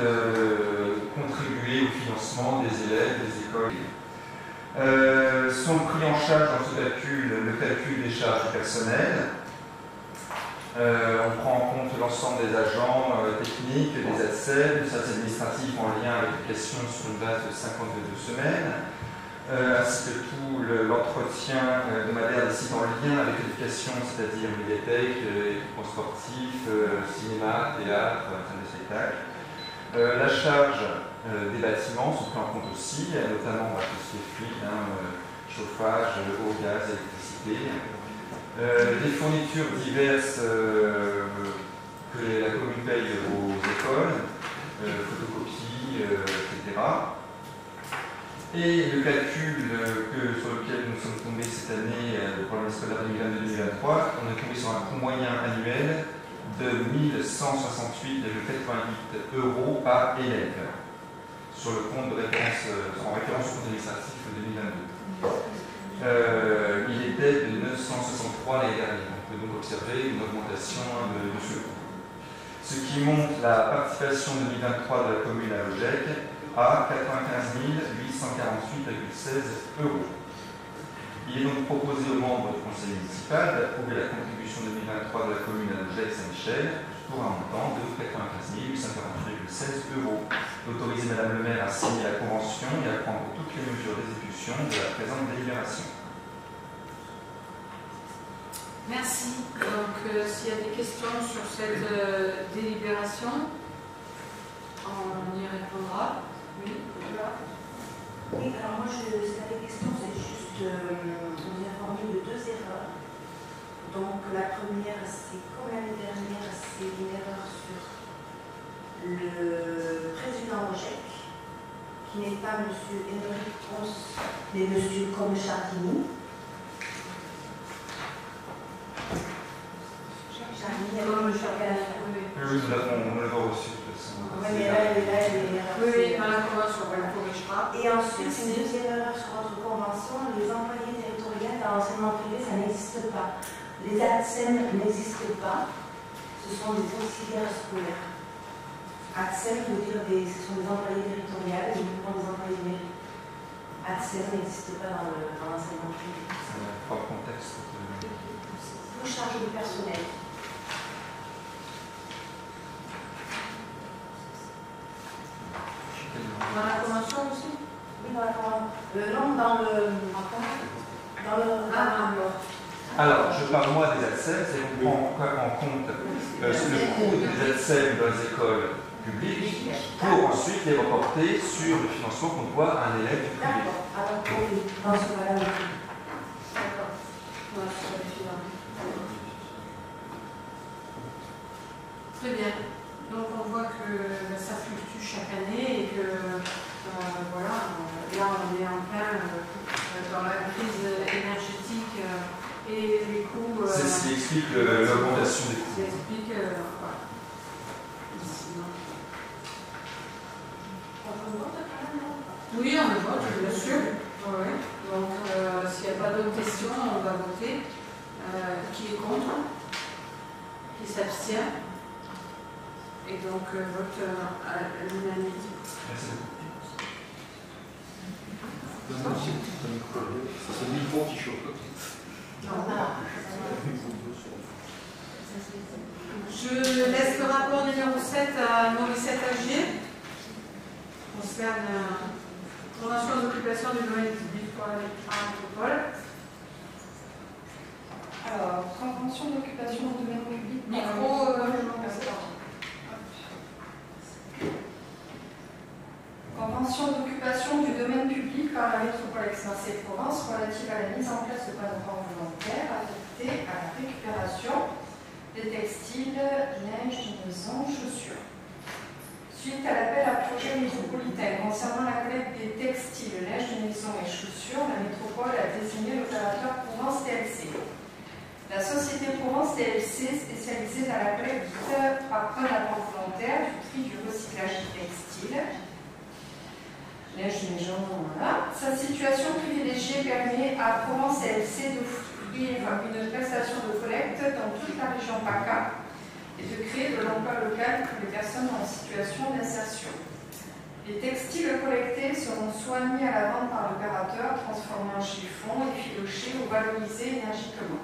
contribuer au financement des élèves, des écoles. Sont pris en charge dans ce calcul le calcul des charges personnelles. On prend en compte l'ensemble des agents techniques, des ADSEM, des services administratifs en lien avec l'éducation sur une base de 52 semaines, ainsi que tout l'entretien hebdomadaire des sites en lien avec l'éducation, c'est-à-dire médiathèque, équipements sportifs, cinéma, théâtre, salle de spectacle. La charge des bâtiments sont pris en compte aussi, notamment tout ce qui est fluide, chauffage, eau, gaz, électricité. Des fournitures diverses que la commune paye aux écoles, photocopies, etc. Et le calcul sur lequel nous sommes tombés cette année pour l'année scolaire 2022-2023, on est tombé sur un coût moyen annuel de 1 168,88 € par élève sur le compte de référence, en référence au compte administratif 2022. Il était de 963 l'année dernière. On peut donc observer une augmentation de ce coût. Ce qui monte la participation 2023 de la commune à l'OGEC à 95 848,16 €. Il est donc proposé aux membres du conseil municipal d'approuver la contribution 2023 de la commune à l'OGEC Saint-Michel pour un montant de 95 848,16 €. D'autoriser Madame le maire à signer la convention et à prendre toutes les mesures d'exécution de la présente délibération. Merci. Donc, s'il y a des questions sur cette délibération, on y répondra. Oui, voilà. Oui, alors moi, c'est pas des questions, c'est juste, on est informé de 2 erreurs. Donc, la première, c'est comme l'année dernière, c'est une erreur sur le président OGEC, qui n'est pas M. Émeric Pons, mais M. Combe-Chardini. Oui, nous l'avons reçu de toute façon. Oui, mais là, elle est oui, dans la convention, on le corrigera. Et ensuite, une deuxième erreur sur votre convention, les employés territoriaux dans l'enseignement privé, ça n'existe pas. Les ADSEM n'existent pas, ce sont des auxiliaires scolaires. ADSEM veut dire ce sont des employés territoriaux, et uniquement des employés numériques. ADSEM n'existe pas dans l'enseignement privé. C'est un fort contexte. Vous chargez du personnel. Le nom dans le rapport. Alors, je parle moi des ATSEM, c'est qu'on prend en compte le coût des ATSEM dans les écoles publiques pour ensuite les reporter sur le financement qu'on doit à un élève du privé. D'accord. Alors, oui, dans ce cas-là, oui. D'accord. Très bien. Donc on voit que ça fluctue chaque année et que voilà, là on est en plein dans la crise énergétique et les coûts. C'est ce qui explique l'augmentation des coûts. Ça explique. Voilà. Oui, on le vote, bien sûr. Ouais. Donc s'il n'y a pas d'autres questions, on va voter. Qui est contre? Qui s'abstient? Et donc, vote à l'unanimité. Merci. C'est le micro qui chauffe. Je laisse le rapport numéro 7 à Morissette Agier. Concerne convention d'occupation du domaine public pour la métropole. Alors, convention d'occupation du domaine public. Convention d'occupation du domaine public par la métropole Aix-Marseille-Provence relative à la mise en place de plateformes volontaires affectées à la récupération des textiles, neige, maisons, chaussures. Suite à l'appel à projet métropolitain concernant la collecte des textiles, neige, maisons et chaussures, la métropole a désigné l'opérateur Provence TLC. La société Provence TLC, spécialisée dans la collecte par un apport volontaire du tri du recyclage textile, neige, maison, voilà. Sa situation privilégiée permet à Provence TLC d'offrir une prestation de collecte dans toute la région PACA et de créer de l'emploi local pour les personnes en situation d'insertion. Les textiles collectés seront soit mis à la vente par l'opérateur, transformés en chiffon et filochés ou valorisés énergiquement.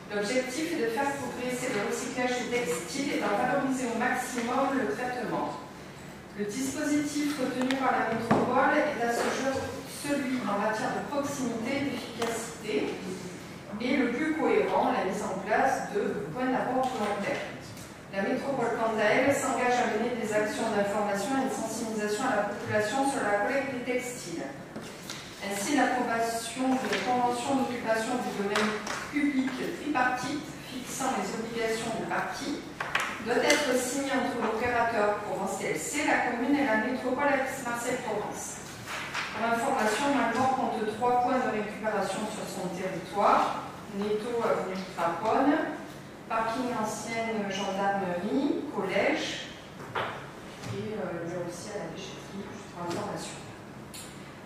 L'objectif est de faire progresser le recyclage des textiles et d'en valoriser au maximum le traitement. Le dispositif retenu par la métropole est à ce jour celui en matière de proximité et d'efficacité et le plus cohérent, la mise en place de points d'apport volontaires. La métropole, quant à elle, s'engage à mener des actions d'information et de sensibilisation à la population sur la collecte des textiles. Ainsi, l'approbation de la convention d'occupation du domaine public tripartite fixant les obligations de partie doit être signée entre l'opérateur Provence TLC, la commune et la métropole Aix-Marseille-Provence. Pour information, Malmort compte 3 points de récupération sur son territoire: Netto, avenue Craponne, parking ancienne gendarmerie, collège, et il y a aussi à la déchetterie, juste pour information.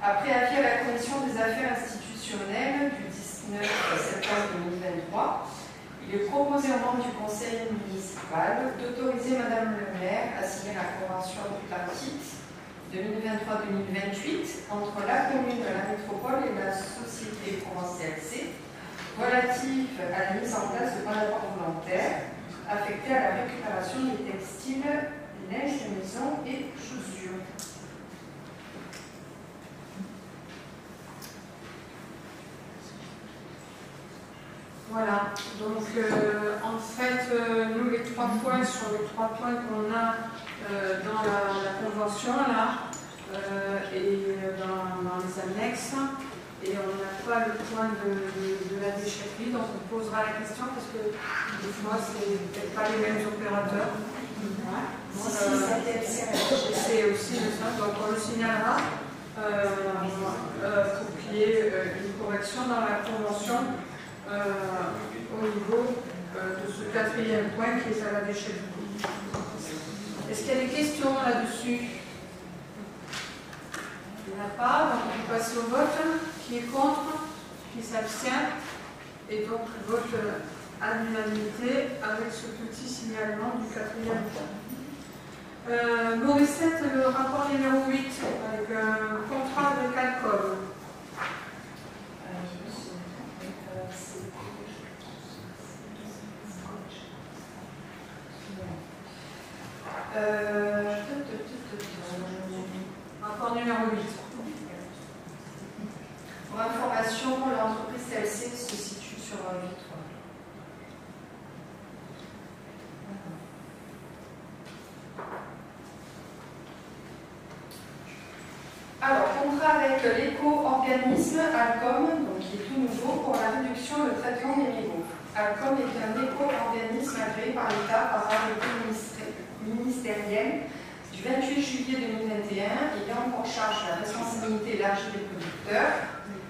Après avis à la Commission des affaires institutionnelles du 19 septembre 2023, il est proposé aux membres du Conseil municipal d'autoriser Madame le maire à signer la convention tripartite 2023-2028 entre la commune de la métropole et la société Provence TLC relative à la mise en place de points d'apport volontaires affectés à la récupération des textiles, des neiges de maison et chaussures. Voilà, donc en fait, nous les 3 points sont les 3 points qu'on a dans la convention là, et dans les annexes, et on n'a pas le point de la déchetterie, donc on posera la question parce que des fois c'est peut-être pas les mêmes opérateurs. C'est aussi ça, donc on le signalera pour qu'il y ait une correction dans la convention. Au niveau de ce 4e point qui est à la déchetterie. Est-ce qu'il y a des questions là-dessus? Il n'y en a pas, donc on peut passer au vote. Qui est contre? Qui s'abstient? Et donc vote à l'unanimité avec ce petit signalement du 4e point. Morissette, le rapport numéro 8 avec un contrat avec Alcom. Rapport numéro 8. information, l'entreprise TLC se situe sur Victoire. Alors, contrat avec l'éco-organisme Alcom, donc qui est tout nouveau pour la réduction et le traitement des mégots. Alcom est un éco-organisme agréé par l'État par arrêté ministériel du 28 juillet 2021 ayant pour charge la responsabilité élargie des producteurs.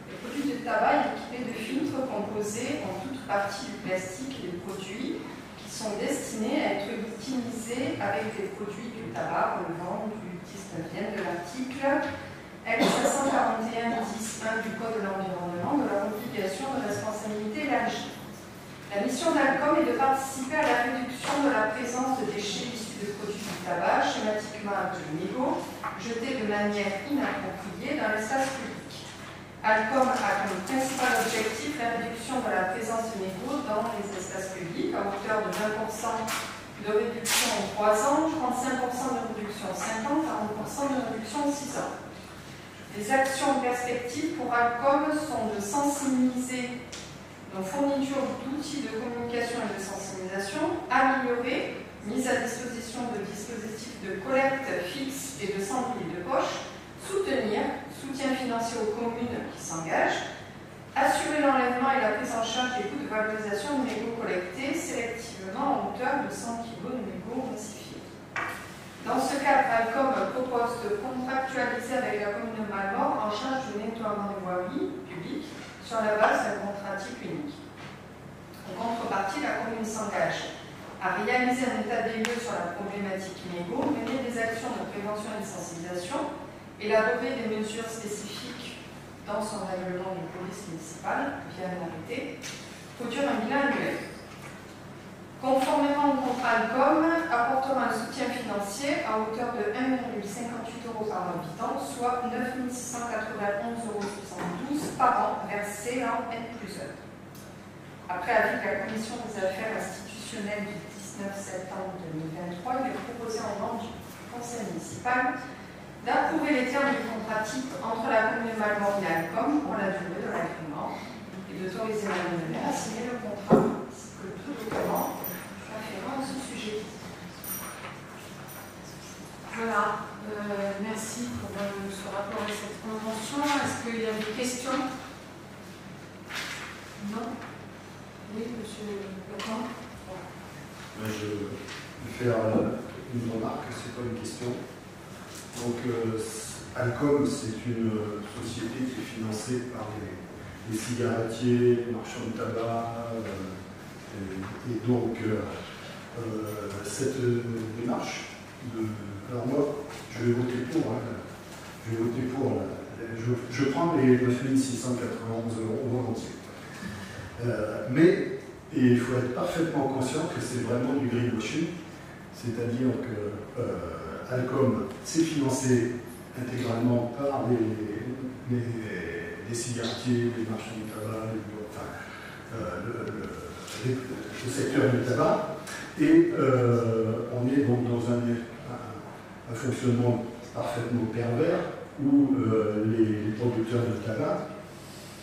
Les produits de tabac équipés de filtres composés en toute partie du plastique et de produits qui sont destinés à être utilisés avec des produits du tabac relevant du 19e de l'article L541-10-1 du Code de l'environnement de la obligation de responsabilité élargie. La mission d'Alcom est de participer à la réduction de la présence de déchets issus de produits du tabac, schématiquement appelés mégots, jetés de manière inappropriée dans l'espace public. Alcom a comme principal objectif la réduction de la présence de mégots dans les espaces publics à hauteur de 20% de réduction en 3 ans, 35% de réduction en 5 ans, 40% de réduction en 6 ans. Les actions perspectives pour Alcom sont de sensibiliser nos fournitures d'outils de communication et de sensibilisation, améliorer, mise à disposition de dispositifs de collecte fixe et de cendriers de poche, soutenir, soutien financier aux communes qui s'engagent, assurer l'enlèvement et la prise en charge des coûts de valorisation de mégots collectés sélectivement à hauteur de 100 kg de mégots massifiés. Dans ce cadre, Alcom propose de contractualiser avec la commune de Malmort en charge du nettoiement des voiries publiques sur la base d'un contrat type unique. En contrepartie, la commune s'engage à réaliser un état des lieux sur la problématique mégots, mener des actions de prévention et de sensibilisation, élaborer des mesures spécifiques dans son règlement de police municipale via un arrêté, produire un bilan annuel. Conformément au contrat Alcom, apportera un soutien financier à hauteur de 1,58 € par habitant, soit 9 691,72 € par an versés en N+1. Après avis de la Commission des affaires institutionnelles du 19 septembre 2023, il est proposé en membre du Conseil municipal d'approuver les termes du contrat type entre la commune de Malmort et Alcom pour la durée de l'agrément et d'autoriser la commune à signer le contrat ainsi que tout document afférent à ce sujet. Voilà, merci pour ce rapport et cette convention. Est-ce qu'il y a des questions? Non? Oui, monsieur Lecoq. Je vais faire une remarque, c'est pas une question. Donc, Alcom, c'est une société qui est financée par les cigarettiers, les marchands de tabac, et donc cette démarche alors moi, je vais voter pour. Je prends les 9 691 € volontiers. Mais il faut être parfaitement conscient que c'est vraiment du greenwashing, c'est-à-dire que Alcom, c'est financé intégralement par les cigarettiers, les marchands de tabac, le secteur du tabac, et on est donc dans un fonctionnement parfaitement pervers où les producteurs de tabac,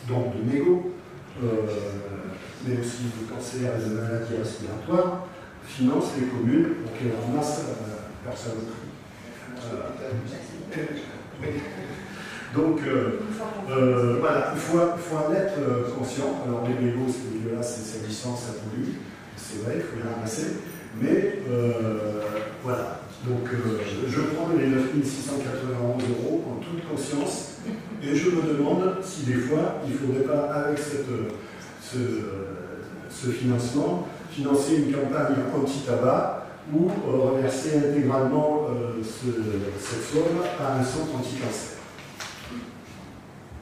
donc de mégots, mais aussi de cancer et de maladies respiratoires, financent les communes, donc elles ramassent leur saloperie. Donc, voilà, il faut en être conscient. Alors, les mégots, c'est dégueulasse, c'est sa licence, ça pollue, c'est vrai, il faut les ramasser, mais voilà. Donc, je prends les 9 691 € en toute conscience, et je me demande si des fois, il ne faudrait pas, avec ce financement, financer une campagne anti-tabac ou reverser intégralement cette somme à un centre anti-cancer.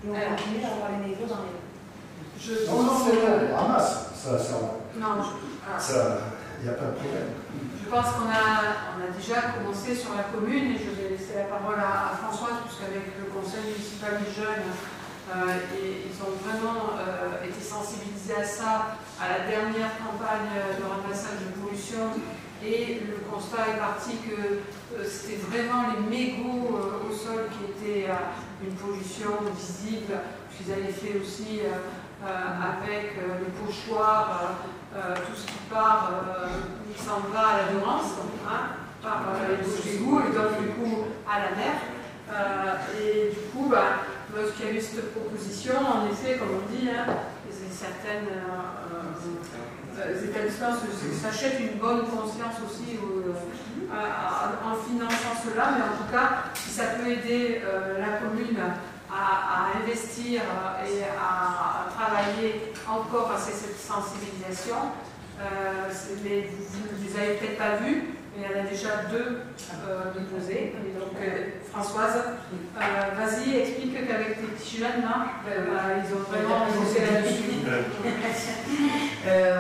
Et on continue d'avoir les mégots dans les... Non, on ramasse. Ça, il n'y a pas de problème. Je pense qu'on a déjà commencé sur la commune, et je vais laisser la parole à Françoise, puisqu'avec le conseil municipal des jeunes, ils ont vraiment été sensibilisés à ça, à la dernière campagne de ramassage de pollution. Et le constat est parti que c'était vraiment les mégots au sol qui étaient une pollution visible. Ils avaient fait aussi avec les pochoirs, tout ce qui part, il s'en va à la Durance, par les poches d'égout et donc du coup à la mer. Et du coup, lorsqu'il y a eu cette proposition, en effet, comme on dit, certaines établissements s'achètent une bonne conscience aussi en finançant cela, mais en tout cas, si ça peut aider la commune à investir et à travailler encore à cette sensibilisation, mais vous ne les avez peut-être pas vus, mais il y en a déjà 2 déposés. Et donc, Françoise, vas-y, explique qu'avec tes petits jeunes, ils ont vraiment bossé là-dessus.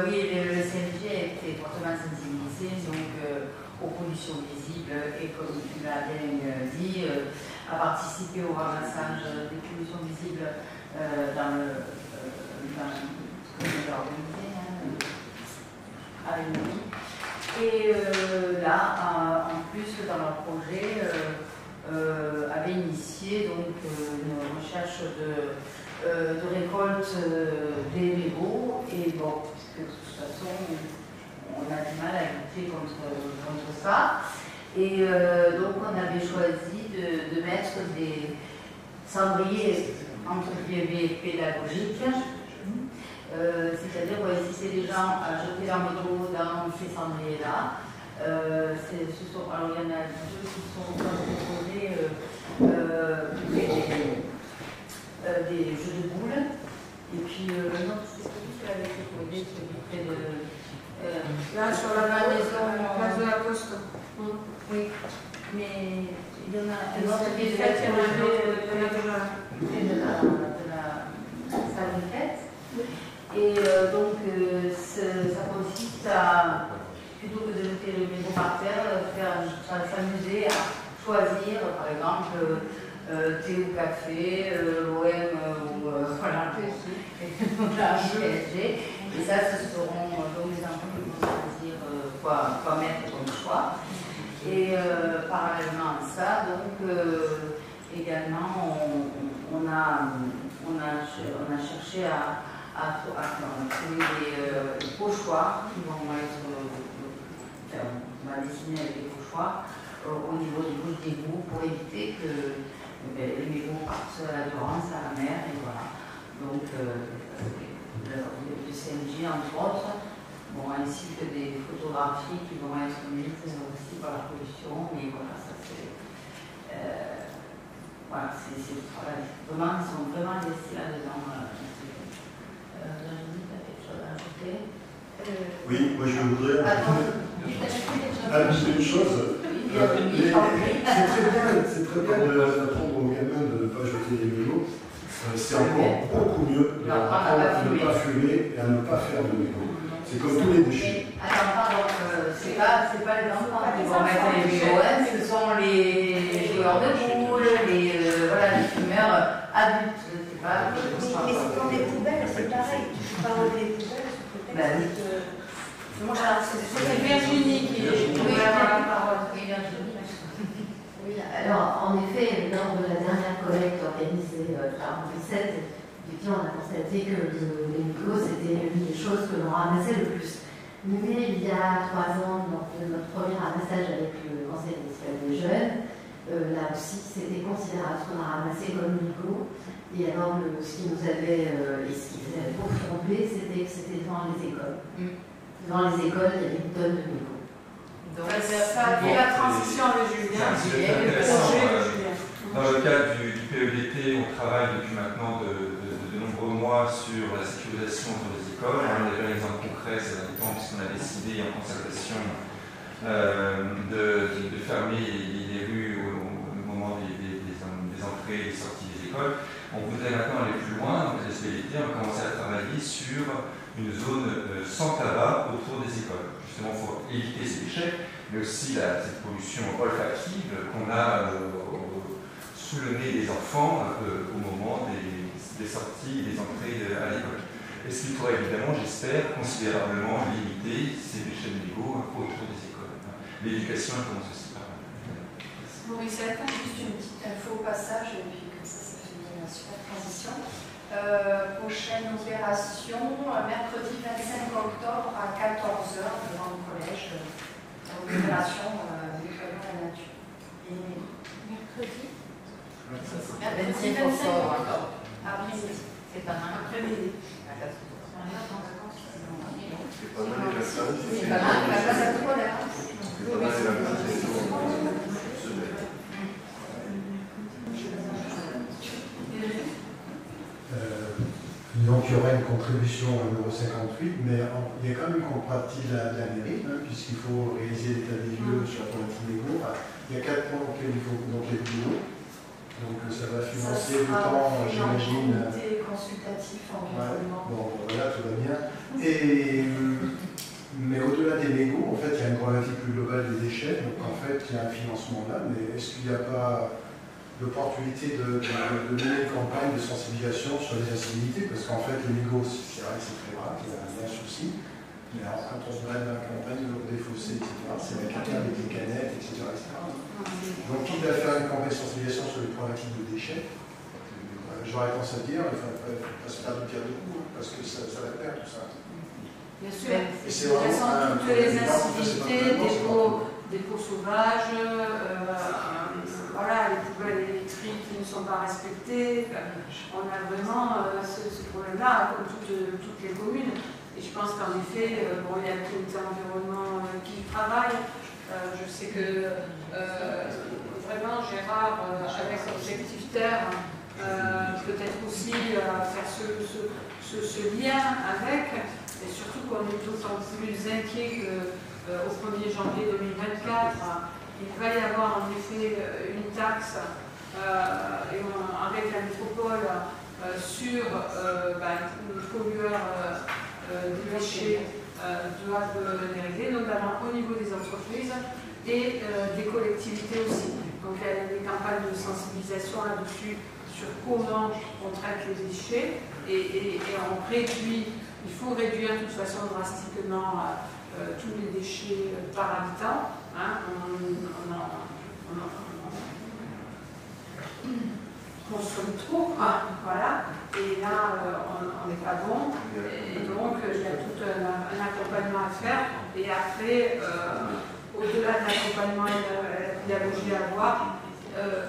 Oui, le CNJ a été fortement sensibilisé donc, aux pollutions visibles et, comme tu l'as bien dit, a participé au ramassage des pollutions visibles dans le comité organisé à l'UNI. Et là, en plus, dans leur projet, avait initié donc, une recherche de récolte des mégots. Et bon, puisque de toute façon, on a du mal à lutter contre ça. Et donc, on avait choisi de mettre des cendriers, entre guillemets, pédagogiques. C'est-à-dire pour inciter les gens à jeter leurs mégots dans ces cendriers-là. Alors, il y en a 2 qui sont proposés des jeux de boules. Et puis, non, c'est ce que tu avais proposé, celui près de. Là, sur la place de la Poste. Oui, mais il y en a un autre qui est de la salle de fête. Et donc, ça consiste à, plutôt que de jeter les mégots par terre, s'amuser à choisir, par exemple, thé ou café, OM ou voilà, PSG. Et ça, ce seront donc les enfants qui vont choisir quoi mettre comme choix. Et parallèlement à ça, donc également, on a cherché à trouver des pochoirs qui vont être, on va dessiner avec des pochoirs au niveau des bouches d'égout pour éviter que les mégots partent à la Durance, à la mer, et voilà. Donc, le CNJ, entre autres, bon, ainsi que des photographies qui vont être mises aussi par la pollution, mais voilà, ça c'est. Voilà, vraiment, ils sont vraiment investis là-dedans. Virginie, tu as quelque chose à ajouter? Oui, moi je voudrais ajouter une chose. C'est très bien d'apprendre aux gamins de ne pas jeter les mégots. C'est encore beaucoup mieux de leur apprendre à ne pas fumer et à ne pas faire de mégots. C'est comme tous les déchets. Attends, pardon, c'est pas les enfants qui vont mettre les mégots, ce sont les joueurs de boules, les fumeurs adultes. C'est pas. Mais c'est dans des poubelles, c'est pareil. Tu parles des poubelles sous prétexte que. C'est Virginie qui a la parole. Oui, alors en effet, lors de la dernière collecte organisée par 2017, effectivement, on a constaté que les mégots, c'était une des choses que l'on ramassait le plus. Mais il y a 3 ans, lors de notre premier ramassage avec le Conseil municipal des jeunes, là aussi, c'était considérable ce qu'on a ramassé comme mégots. Et alors, ce qui nous avait, et ce qui faisait beaucoup tromper, c'était que c'était devant les écoles. Dans les écoles, il y avait une tonne de mégots. Donc, ça a fait la transition avec Julien. Dans le cadre du PEDT, on travaille depuis maintenant de nombreux mois sur la sécurisation dans les écoles. On avait un exemple concret ces derniers temps, puisqu'on a décidé en concertation de fermer les rues au moment des entrées et des sorties des écoles. On voudrait maintenant aller plus loin, donc les SPLT ont commencé à travailler sur une zone sans tabac autour des écoles, justement pour éviter ces déchets, mais aussi cette pollution olfactive qu'on a sous le nez des enfants au moment des sorties et des entrées à l'école. Et ce qui pourrait évidemment, j'espère, considérablement limiter ces déchets de mégots autour des écoles. l'éducation commence aussi par là. Mauricette, juste une petite info au passage, et puis comme ça fait une super transition. Prochaine opération, mercredi 25 octobre à 14h devant le collège, opération nettoyant la nature. Et mercredi 25 octobre, après-midi. C'est pas mal. Après-midi. C'est pas mal les personnes. C'est pas mal, la place à tout à l'heure. C'est pas mal les personnes. Donc il y aura une contribution à €1,58, mais il y a quand même une contrepartie de la mairie, hein, puisqu'il faut réaliser l'état des lieux sur la problématique des Mégots. Il y a 4 points auxquels il faut donc les plus hauts. Donc ça va financer le temps, j'imagine. Comité consultatif environnement. Bon, voilà, tout va bien. Mais au-delà des mégots, en fait, il y a une problématique plus globale des déchets. Donc en fait, il y a un financement là, mais est-ce qu'il n'y a pas l'opportunité de mener une campagne de sensibilisation sur les incivilités? Parce qu'en fait, les mégots, c'est vrai que c'est très grave, il y a un souci. Mais alors, quand on se balade dans la campagne de des fossés, etc., c'est la quelqu'un avec les canettes, etc. Donc, quitte à faire une campagne de sensibilisation sur les problématiques de déchets, j'aurais tendance à dire, il ne faut pas se faire de pierre de coups, parce que ça va perdre tout ça. Bien sûr, de toute façon, toutes les incivilités, des pots sauvages, voilà, les poubelles électriques qui ne sont pas respectées. On a vraiment ce problème-là, comme toutes les communes. Et je pense qu'en effet, bon, il y a le comité environnement qui travaille. Je sais que vraiment Gérard, avec Objectif Terre, peut-être aussi faire ce lien avec, et surtout qu'on est d'autant plus inquiet qu'au 1er janvier 2024, il va y avoir en effet une taxe avec la métropole sur les pollueurs des déchets doivent les régler, notamment au niveau des entreprises et des collectivités aussi. Donc il y a des campagnes de sensibilisation là-dessus sur comment on traite les déchets et on réduit, il faut réduire de toute façon drastiquement tous les déchets par habitant. Hein, on consomme trop, voilà, et là on n'est pas bon, et donc il y a tout un accompagnement à faire, et après, au-delà de l'accompagnement et de la pédagogie à avoir,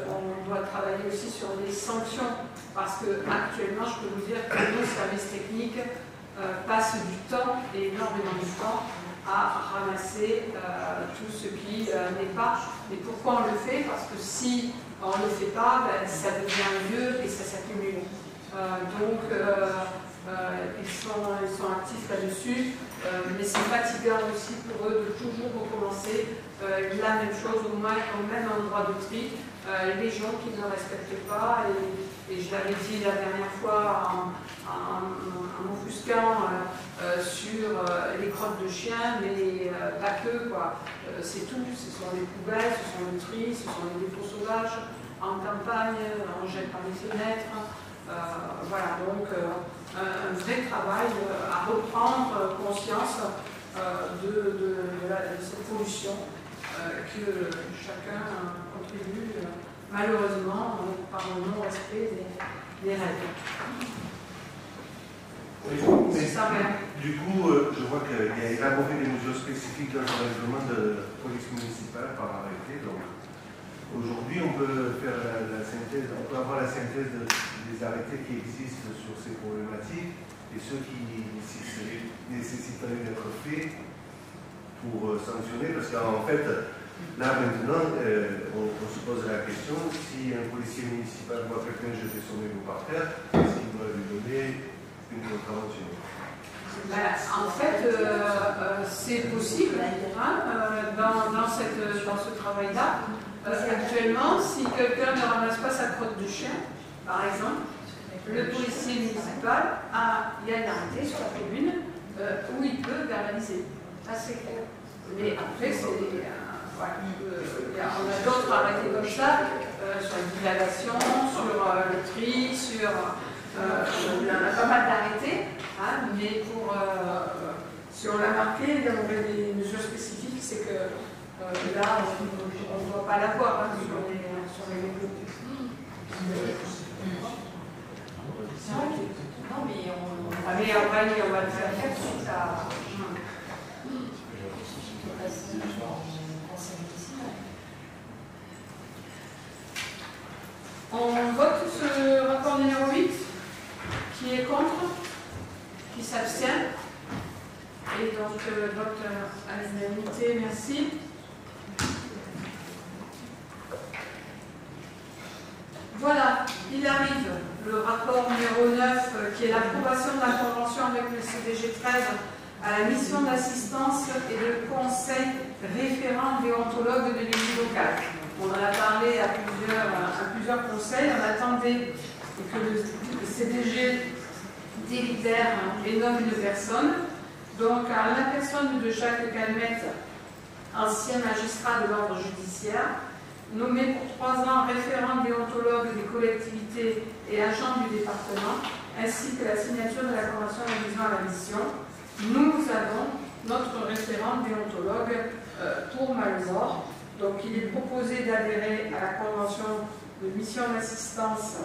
on doit travailler aussi sur les sanctions, parce que actuellement je peux vous dire que nos services techniques passent du temps, et énormément de temps, à ramasser tout ce qui n'est pas. Mais pourquoi on le fait? Parce que si on ne le fait pas, ça devient vieux et ça s'accumule. Donc ils sont actifs là-dessus, mais c'est fatigant aussi pour eux de toujours recommencer la même chose, au même endroit de tri. Les gens qui ne respectent pas, et je l'avais dit la dernière fois en m'offusquant sur les crottes de chiens, mais pas que, quoi. C'est tout, ce sont les poubelles, ce sont le tri, ce sont les dépôts sauvages. En campagne, on jette par les fenêtres. Voilà, donc un vrai travail à reprendre conscience de cette pollution que chacun contribue malheureusement par le non-respect des règles. Oui, du coup, je vois qu'il y a élaboré des mesures spécifiques dans le règlement de police municipale par arrêté. Donc, aujourd'hui, on peut faire la synthèse, on peut avoir la synthèse des arrêtés qui existent sur ces problématiques et ceux qui nécessiteraient d'être faits pour sanctionner, parce qu'en fait, là maintenant, on se pose la question si un policier municipal voit quelqu'un jeter son mégot par terre, est-ce qu'il doit lui donner une contravention? En fait, c'est possible dans ce travail-là. Actuellement, si quelqu'un ne ramasse pas sa crotte de chien, par exemple, le policier municipal il y a une arrêté sur la commune où il peut verbaliser. Ça, c'est clair. Mais après, on a d'autres arrêtés comme ça, sur la divulgation, sur le tri, sur... il y en a pas mal d'arrêtés, mais si on l'a marqué, il y a des mesures spécifiques, c'est que Là, on ne doit pas l'avoir hein, sur les logos. Non, mais on va le faire suite à. On vote ce rapport numéro 8. Qui est contre? Qui s'abstient? Et donc, vote à l'unanimité, merci. Voilà, il arrive le rapport numéro 9 qui est l'approbation de la convention avec le CDG 13 à la mission d'assistance et de conseil référent déontologue de l'élu local. On en a parlé à plusieurs conseils, on attendait que le CDG délibère et nomme une personne. Donc, à la personne de Jacques Calmette, ancien magistrat de l'ordre judiciaire, nommé pour 3 ans référent déontologue des collectivités et agent du département, ainsi que la signature de la convention d'adhésion à la mission, nous avons notre référent déontologue pour Malzor. Donc il est proposé d'adhérer à la convention de mission d'assistance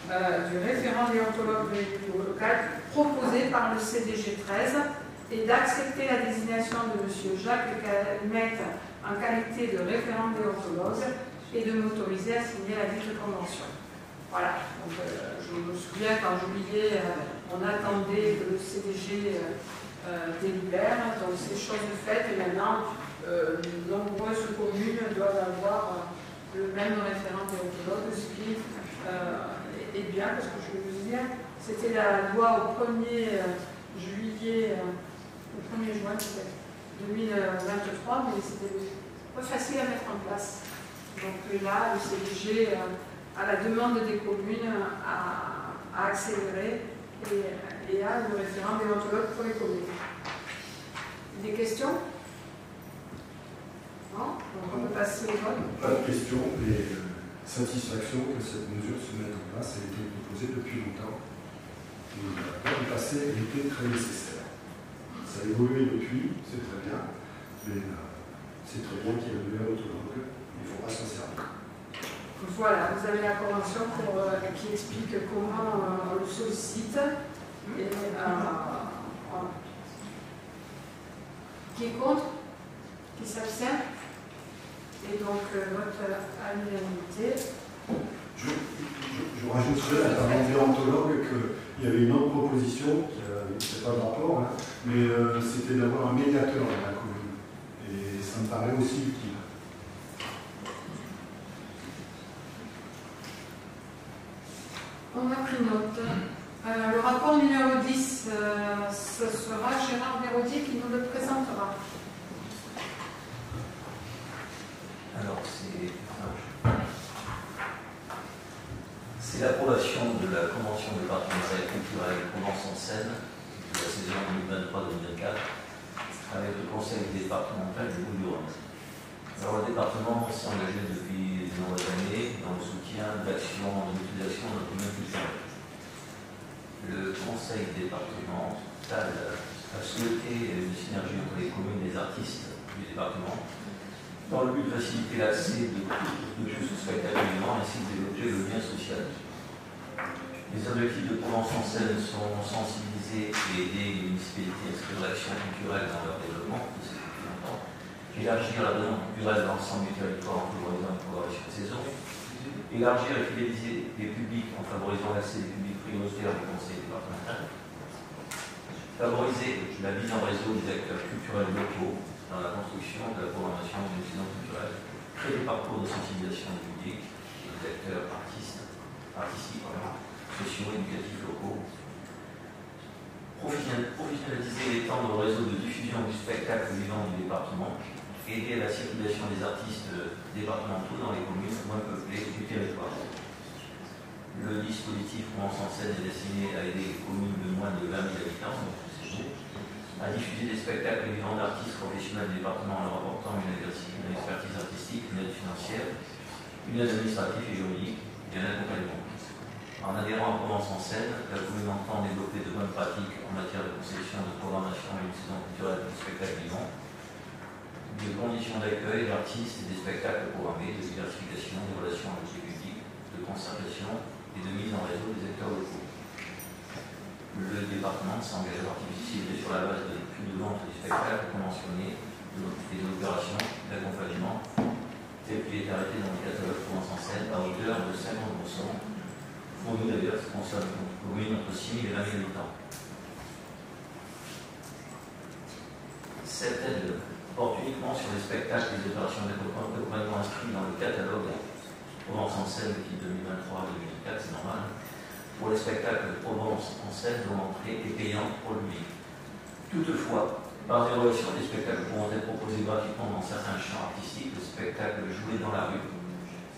du référent déontologue de l'élu local proposé par le CDG 13 et d'accepter la désignation de M. Jacques Calmette en qualité de référent déontologue et de m'autoriser à signer la dite convention. Voilà, donc, je me souviens quand j'oubliais, on attendait que le CDG délibère, donc c'est chose faite et maintenant nombreuses communes doivent avoir le même référent déontologue, ce qui est bien parce que je veux dire, c'était la loi au 1er juillet, au 1er juin 2023, mais c'était pas facile à mettre en place. Donc là, le CDG, à la demande des communes, a accéléré et a le référent déontologue pour les communes. Des questions? Non? Donc on peut passer au vote. Pas de questions, mais satisfaction que cette mesure se mette en place. Elle a été proposée depuis longtemps. Et le passé était très nécessaire. Ça a évolué depuis, c'est très bien, mais c'est très bien qu'il y ait le déontologue. Il ne faut pas s'en servir. Voilà, vous avez la convention qui explique comment on le sollicite. Et, qui est contre? Qui s'abstient? Et donc, vote à l'unanimité. Je rajouterais à un déontologue qu'il y avait une autre proposition, c'est pas de rapport, hein, mais c'était d'avoir un médiateur dans la commune. Et ça me paraît aussi utile. On a pris note. Le rapport numéro 10, ce sera Gérard Vérodier qui nous le présentera. Alors, c'est l'approbation de la convention départementale culturelle Provence-en-Seine de la saison 2023-2024 avec le conseil départemental du Bouches-du-Rhône. Alors, le département s'est engagé depuis de nombreuses années dans le soutien d'actions en utilisation de notre domaine culturel. Le conseil départemental a souhaité une synergie entre les communes et les artistes du département dans le but de faciliter l'accès de tous au spectacle vivant ainsi que développer le lien social. Les objectifs de Provence-en-Seine sont sensibiliser et aider les municipalités à inscrire l'action culturelle dans leur développement, c'est depuis longtemps, élargir la demande culturelle dans l'ensemble du territoire en favorisant une programmation de saison, élargir et fidéliser les publics en favorisant l'accès des publics prioritaires du conseil départemental, favoriser la mise en réseau des acteurs culturels locaux dans la construction de la programmation d'une saison culturelle, créer des parcours de sensibilisation du public et des acteurs artistiques, sociaux, éducatifs locaux, professionnaliser et étendre le réseau de diffusion du spectacle vivant du département, aider à la circulation des artistes départementaux dans les communes moins peuplées du territoire. Le dispositif Provence-en-Seine est destiné à aider les communes de moins de 20 000 habitants, à diffuser des spectacles vivants d'artistes professionnels du département en leur apportant une expertise artistique, une aide financière, une aide administrative et juridique et un accompagnement. En adhérant à Provence-en-Seine, la commune entend développer de bonnes pratiques en matière de conception, de programmation et de saison culturelle du spectacle vivant, de conditions d'accueil d'artistes et des spectacles programmés, de diversification des relations avec le public, de concertation et de mise en réseau des acteurs locaux. Le département s'engage à participer sur la base de prix de vente des spectacles conventionnés et de l'opération d'accompagnement tel qu'il est arrêté dans le catalogue Provence en scène à hauteur de 50%, fourni d'ailleurs ce qui concerne une commune entre 6 000 et 20 000 habitants. Cette aide porte uniquement sur les spectacles et les opérations d'accompagnement inscrits dans le catalogue Provence en scène qui 2023-2024, c'est normal. Pour les spectacles de Provence en scène dont l'entrée est payante pour le public. Toutefois, par dérogation, des spectacles pourront être proposés gratuitement dans certains champs artistiques, le spectacle joué dans la rue,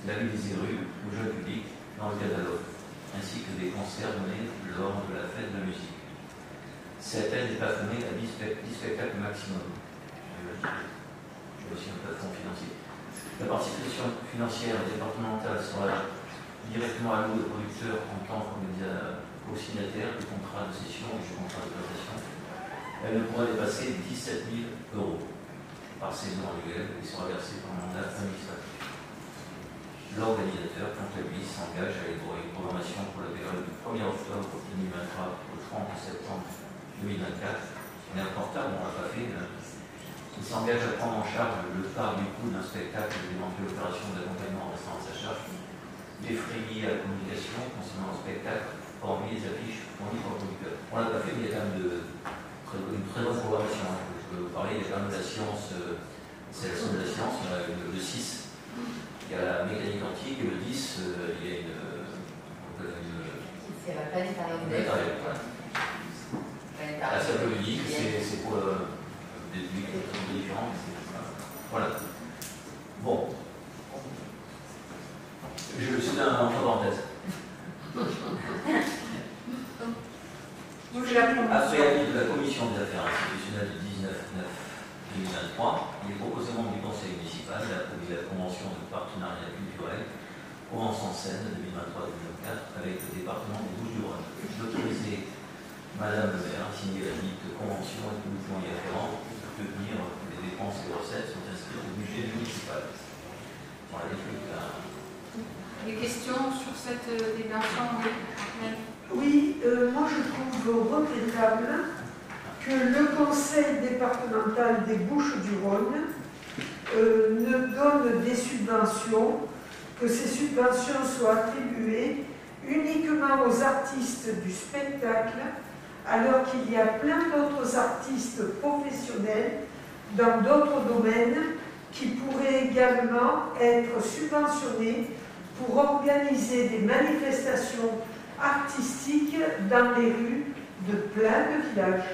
la vie des rues, le jeune public dans le catalogue, ainsi que des concerts donnés lors de la fête de la musique. Cette aide est plafonnée à 10 spectacles maximum. J'ai aussi un plafond financier. La participation financière départementale sera directement allouée aux producteurs en tant qu'au-signataire du contrat de cession et du contrat d'exploitation. Elle ne pourra dépasser 17 000 € par saison annuelle et sera versée par mandat administratif. L'organisateur, quant à lui, s'engage à élaborer une programmation pour la période du 1er octobre 2023 au 30 septembre 2024. On est en retard, on ne l'a pas fait. Il s'engage à prendre en charge le part du coût d'un spectacle et d'éventuelles opérations d'accompagnement restant à sa charge, les frais liés à la communication concernant le spectacle, hormis les affiches fournies par le producteur. On ne l'a pas fait, mais il y a quand même une très bonne programmation. Je peux vous parler, il y a quand même la science, c'est la somme de la science, il y a le 6, il y a la mécanique quantique, et le 10, il y a une c'est la planète la cercle unique, c'est pour des publics différents. Voilà. Bon. Je suis entre parenthèses. Après avis de la Commission des affaires institutionnelles du 19/9/2023, il est proposé au membre du Conseil municipal d'approuver la convention de partenariat culturel Provence en scène 2023-2024 avec le département des Bouches-du-Rhône. D'autoriser Madame le maire à signer la dite convention et tout le point y afférent pour soutenir les dépenses et les recettes sont inscrites au budget municipal. Voilà, des questions sur cette déclaration? Oui, moi je trouve regrettable que le Conseil départemental des Bouches-du-Rhône ne donne des subventions, que ces subventions soient attribuées uniquement aux artistes du spectacle, alors qu'il y a plein d'autres artistes professionnels dans d'autres domaines qui pourraient également être subventionnés pour organiser des manifestations artistiques dans les rues de plein de villages.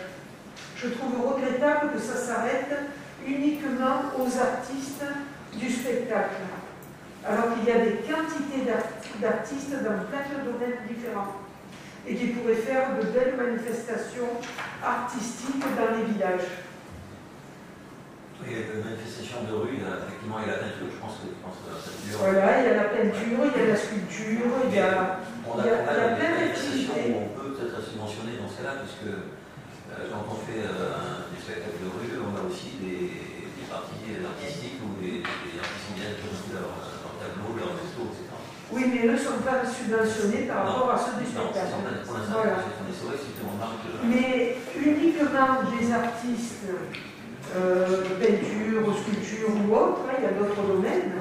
Je trouve regrettable que ça s'arrête uniquement aux artistes du spectacle, alors qu'il y a des quantités d'artistes dans plein de domaines différents et qui pourraient faire de belles manifestations artistiques dans les villages. Oui, il y a une manifestation de rue, effectivement, il y a la peinture, je pense que tu penses à la peinture. Voilà, il y a la peinture, il y a la sculpture, il y a plein d'activités. On peut peut-être subventionner dans ce cas-là, puisque quand on fait des spectacles de rue, on a aussi des parties artistiques où les artistes viennent présenter leur tableau, leur resto, etc. Oui, mais eux ne sont pas subventionnés par rapport à ceux du spectacle. Voilà. Mais uniquement des artistes peinture, sculpture ou autre, il y a d'autres domaines,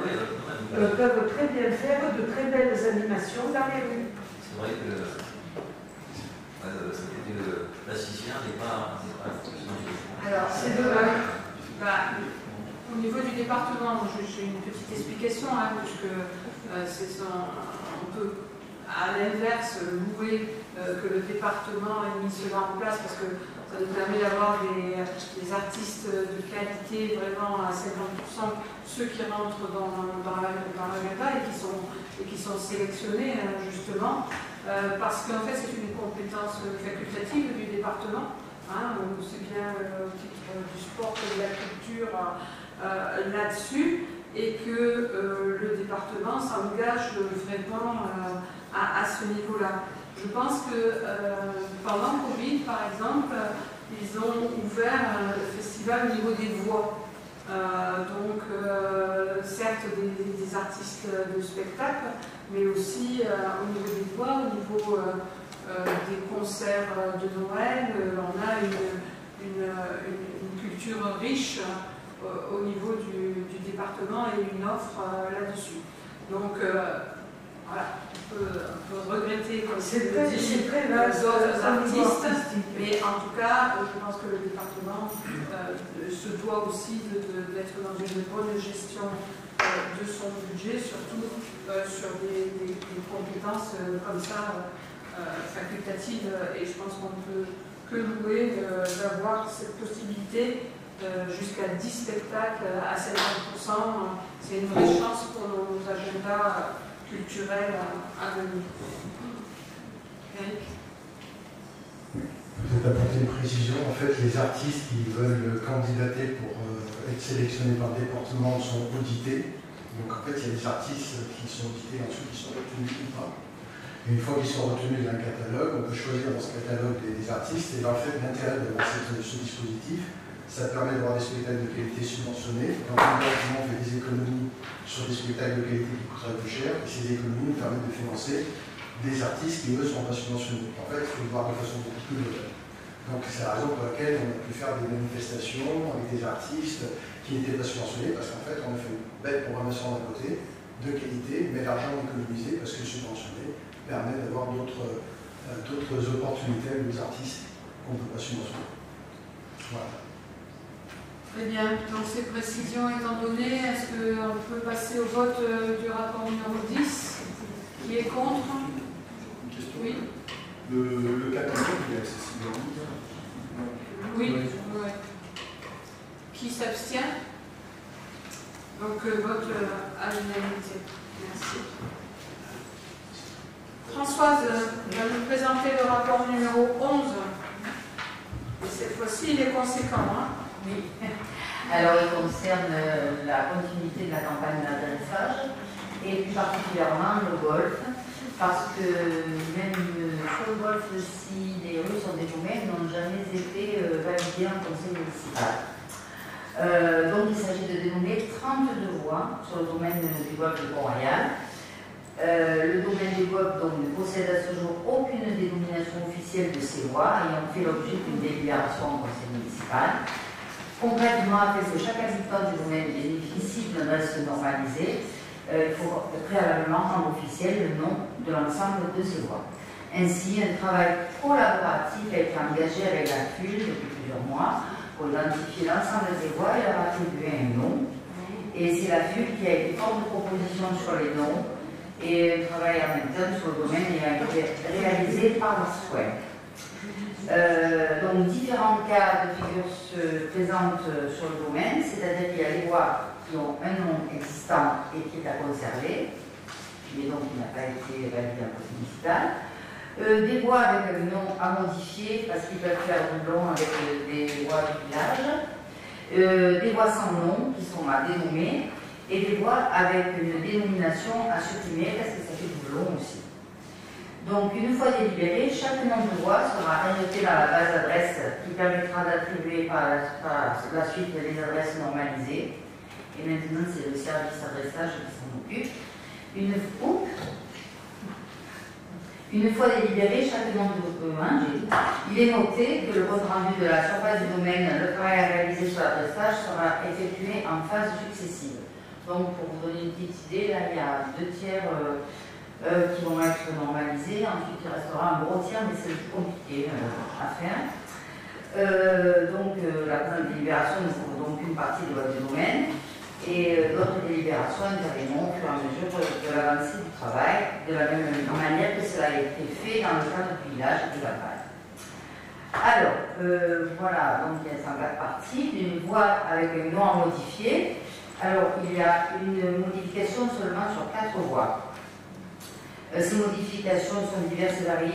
peuvent très bien faire de très belles animations dans les rues. C'est vrai que le plasticien n'est pas alors, c'est dommage. Au niveau du département, j'ai une petite explication, puisque on peut, à l'inverse, louer que le département ait mis cela en place, parce que ça nous permet d'avoir des artistes de qualité vraiment à 50%, ceux qui rentrent dans l'agenda et qui sont sélectionnés justement, parce qu'en fait c'est une compétence facultative du département, c'est bien au titre du sport et de la culture là-dessus, et que le département s'engage vraiment à ce niveau-là. Je pense que pendant Covid, par exemple, ils ont ouvert le festival au niveau des voix. Certes des artistes de spectacle, mais aussi au niveau des voix, au niveau des concerts de Noël, on a une culture riche au niveau du département et une offre là-dessus. Donc voilà, on peut regretter comme c'est les autres artistes, mais en tout cas, je pense que le département se doit aussi d'être dans une bonne gestion de son budget, surtout sur des compétences comme ça facultatives, et je pense qu'on ne peut que louer d'avoir cette possibilité jusqu'à 10 spectacles à 50%. C'est une vraie chance pour nos agendas culturels à venir. Eric ? Peut-être apporter une précision. En fait, les artistes qui veulent candidater pour être sélectionnés par le département sont audités. Donc en fait, il y a des artistes qui sont audités, ensuite qui sont retenus ou pas. Et une fois qu'ils sont retenus dans un catalogue, on peut choisir dans ce catalogue des artistes. Et en fait, l'intérêt d'avoir ce dispositif, ça permet d'avoir des spectacles de qualité subventionnés. Quand on fait des économies sur des spectacles de qualité qui coûteraient plus cher, et ces économies nous permettent de financer des artistes qui, eux, ne sont pas subventionnés. En fait, il faut le voir de façon beaucoup plus globale. Donc c'est la raison pour laquelle on a pu faire des manifestations avec des artistes qui n'étaient pas subventionnés, parce qu'en fait, on a fait une belle programmation d'un côté, de qualité, mais l'argent économisé, parce que subventionné permet d'avoir d'autres opportunités aux artistes qu'on ne peut pas subventionner. Voilà. Très bien. Donc ces précisions étant données, est-ce qu'on peut passer au vote du rapport numéro 10 ? Qui est contre ? Une question. Oui. Le catalogue, il est accessible en ligne ? Oui. Oui. Qui s'abstient ? Donc vote à l'unanimité. Merci. Françoise va nous présenter le rapport numéro 11. Et cette fois-ci, il est conséquent. Hein ? Oui. Alors, il concerne la continuité de la campagne d'adressage et plus particulièrement le golf, parce que même sur le golf, si les rues sont des domaines, n'ont jamais été validées en conseil municipal. Donc, il s'agit de dénommer 32 voies sur le domaine du golf de Pont-Royal. Le domaine du golf donc, ne possède à ce jour aucune dénomination officielle de ces voies ayant fait l'objet d'une délibération en conseil municipal. Concrètement, après que chaque habitant du domaine bénéficie d'une adresse normalisée, il faut préalablement rendre officiel le nom de l'ensemble de ces voies. Ainsi, un travail collaboratif a été engagé avec la FUL depuis plusieurs mois pour identifier l'ensemble des voies et leur attribuer un nom. Et c'est la FUL qui a été force de proposition sur les noms et un travail en interne sur le domaine ayant été réalisé par le SWEM. Donc différents cas de figure se présentent sur le domaine, c'est-à-dire qu'il y a les voies qui ont un nom existant et qui est à conserver, mais donc qui n'a pas été validé en conseil municipal. Des voies avec un nom à modifier parce qu'ils peuvent faire doublon avec des voies du village. Des voies sans nom qui sont à dénommer et des voies avec une dénomination à supprimer parce que ça fait doublon aussi. Donc, une fois délibéré, chaque nom de voie sera annoté dans la base d'adresse qui permettra d'attribuer par la suite les adresses normalisées. Et maintenant, c'est le service adressage qui s'en occupe. Une fois délibéré, chaque nom de domaine, il est noté que le compte rendu de la surface du domaine, le travail réalisé sur l'adressage sera effectué en phase successive. Donc, pour vous donner une petite idée, là, il y a 2 tiers qui vont être normalisés. Ensuite, il restera un gros tiers, mais c'est le plus compliqué à faire. La présente délibération ne couvre donc qu'une partie de votre domaine et d'autres délibérations interviendront au fur et à mesure de l'avancée du travail, de la même manière que cela a été fait dans le cadre du village et de la campagne. Alors, voilà, donc il y a 104 parties, une voie avec un nom à modifier. Alors, il y a une modification seulement sur 4 voies. Ces modifications sont diverses et variées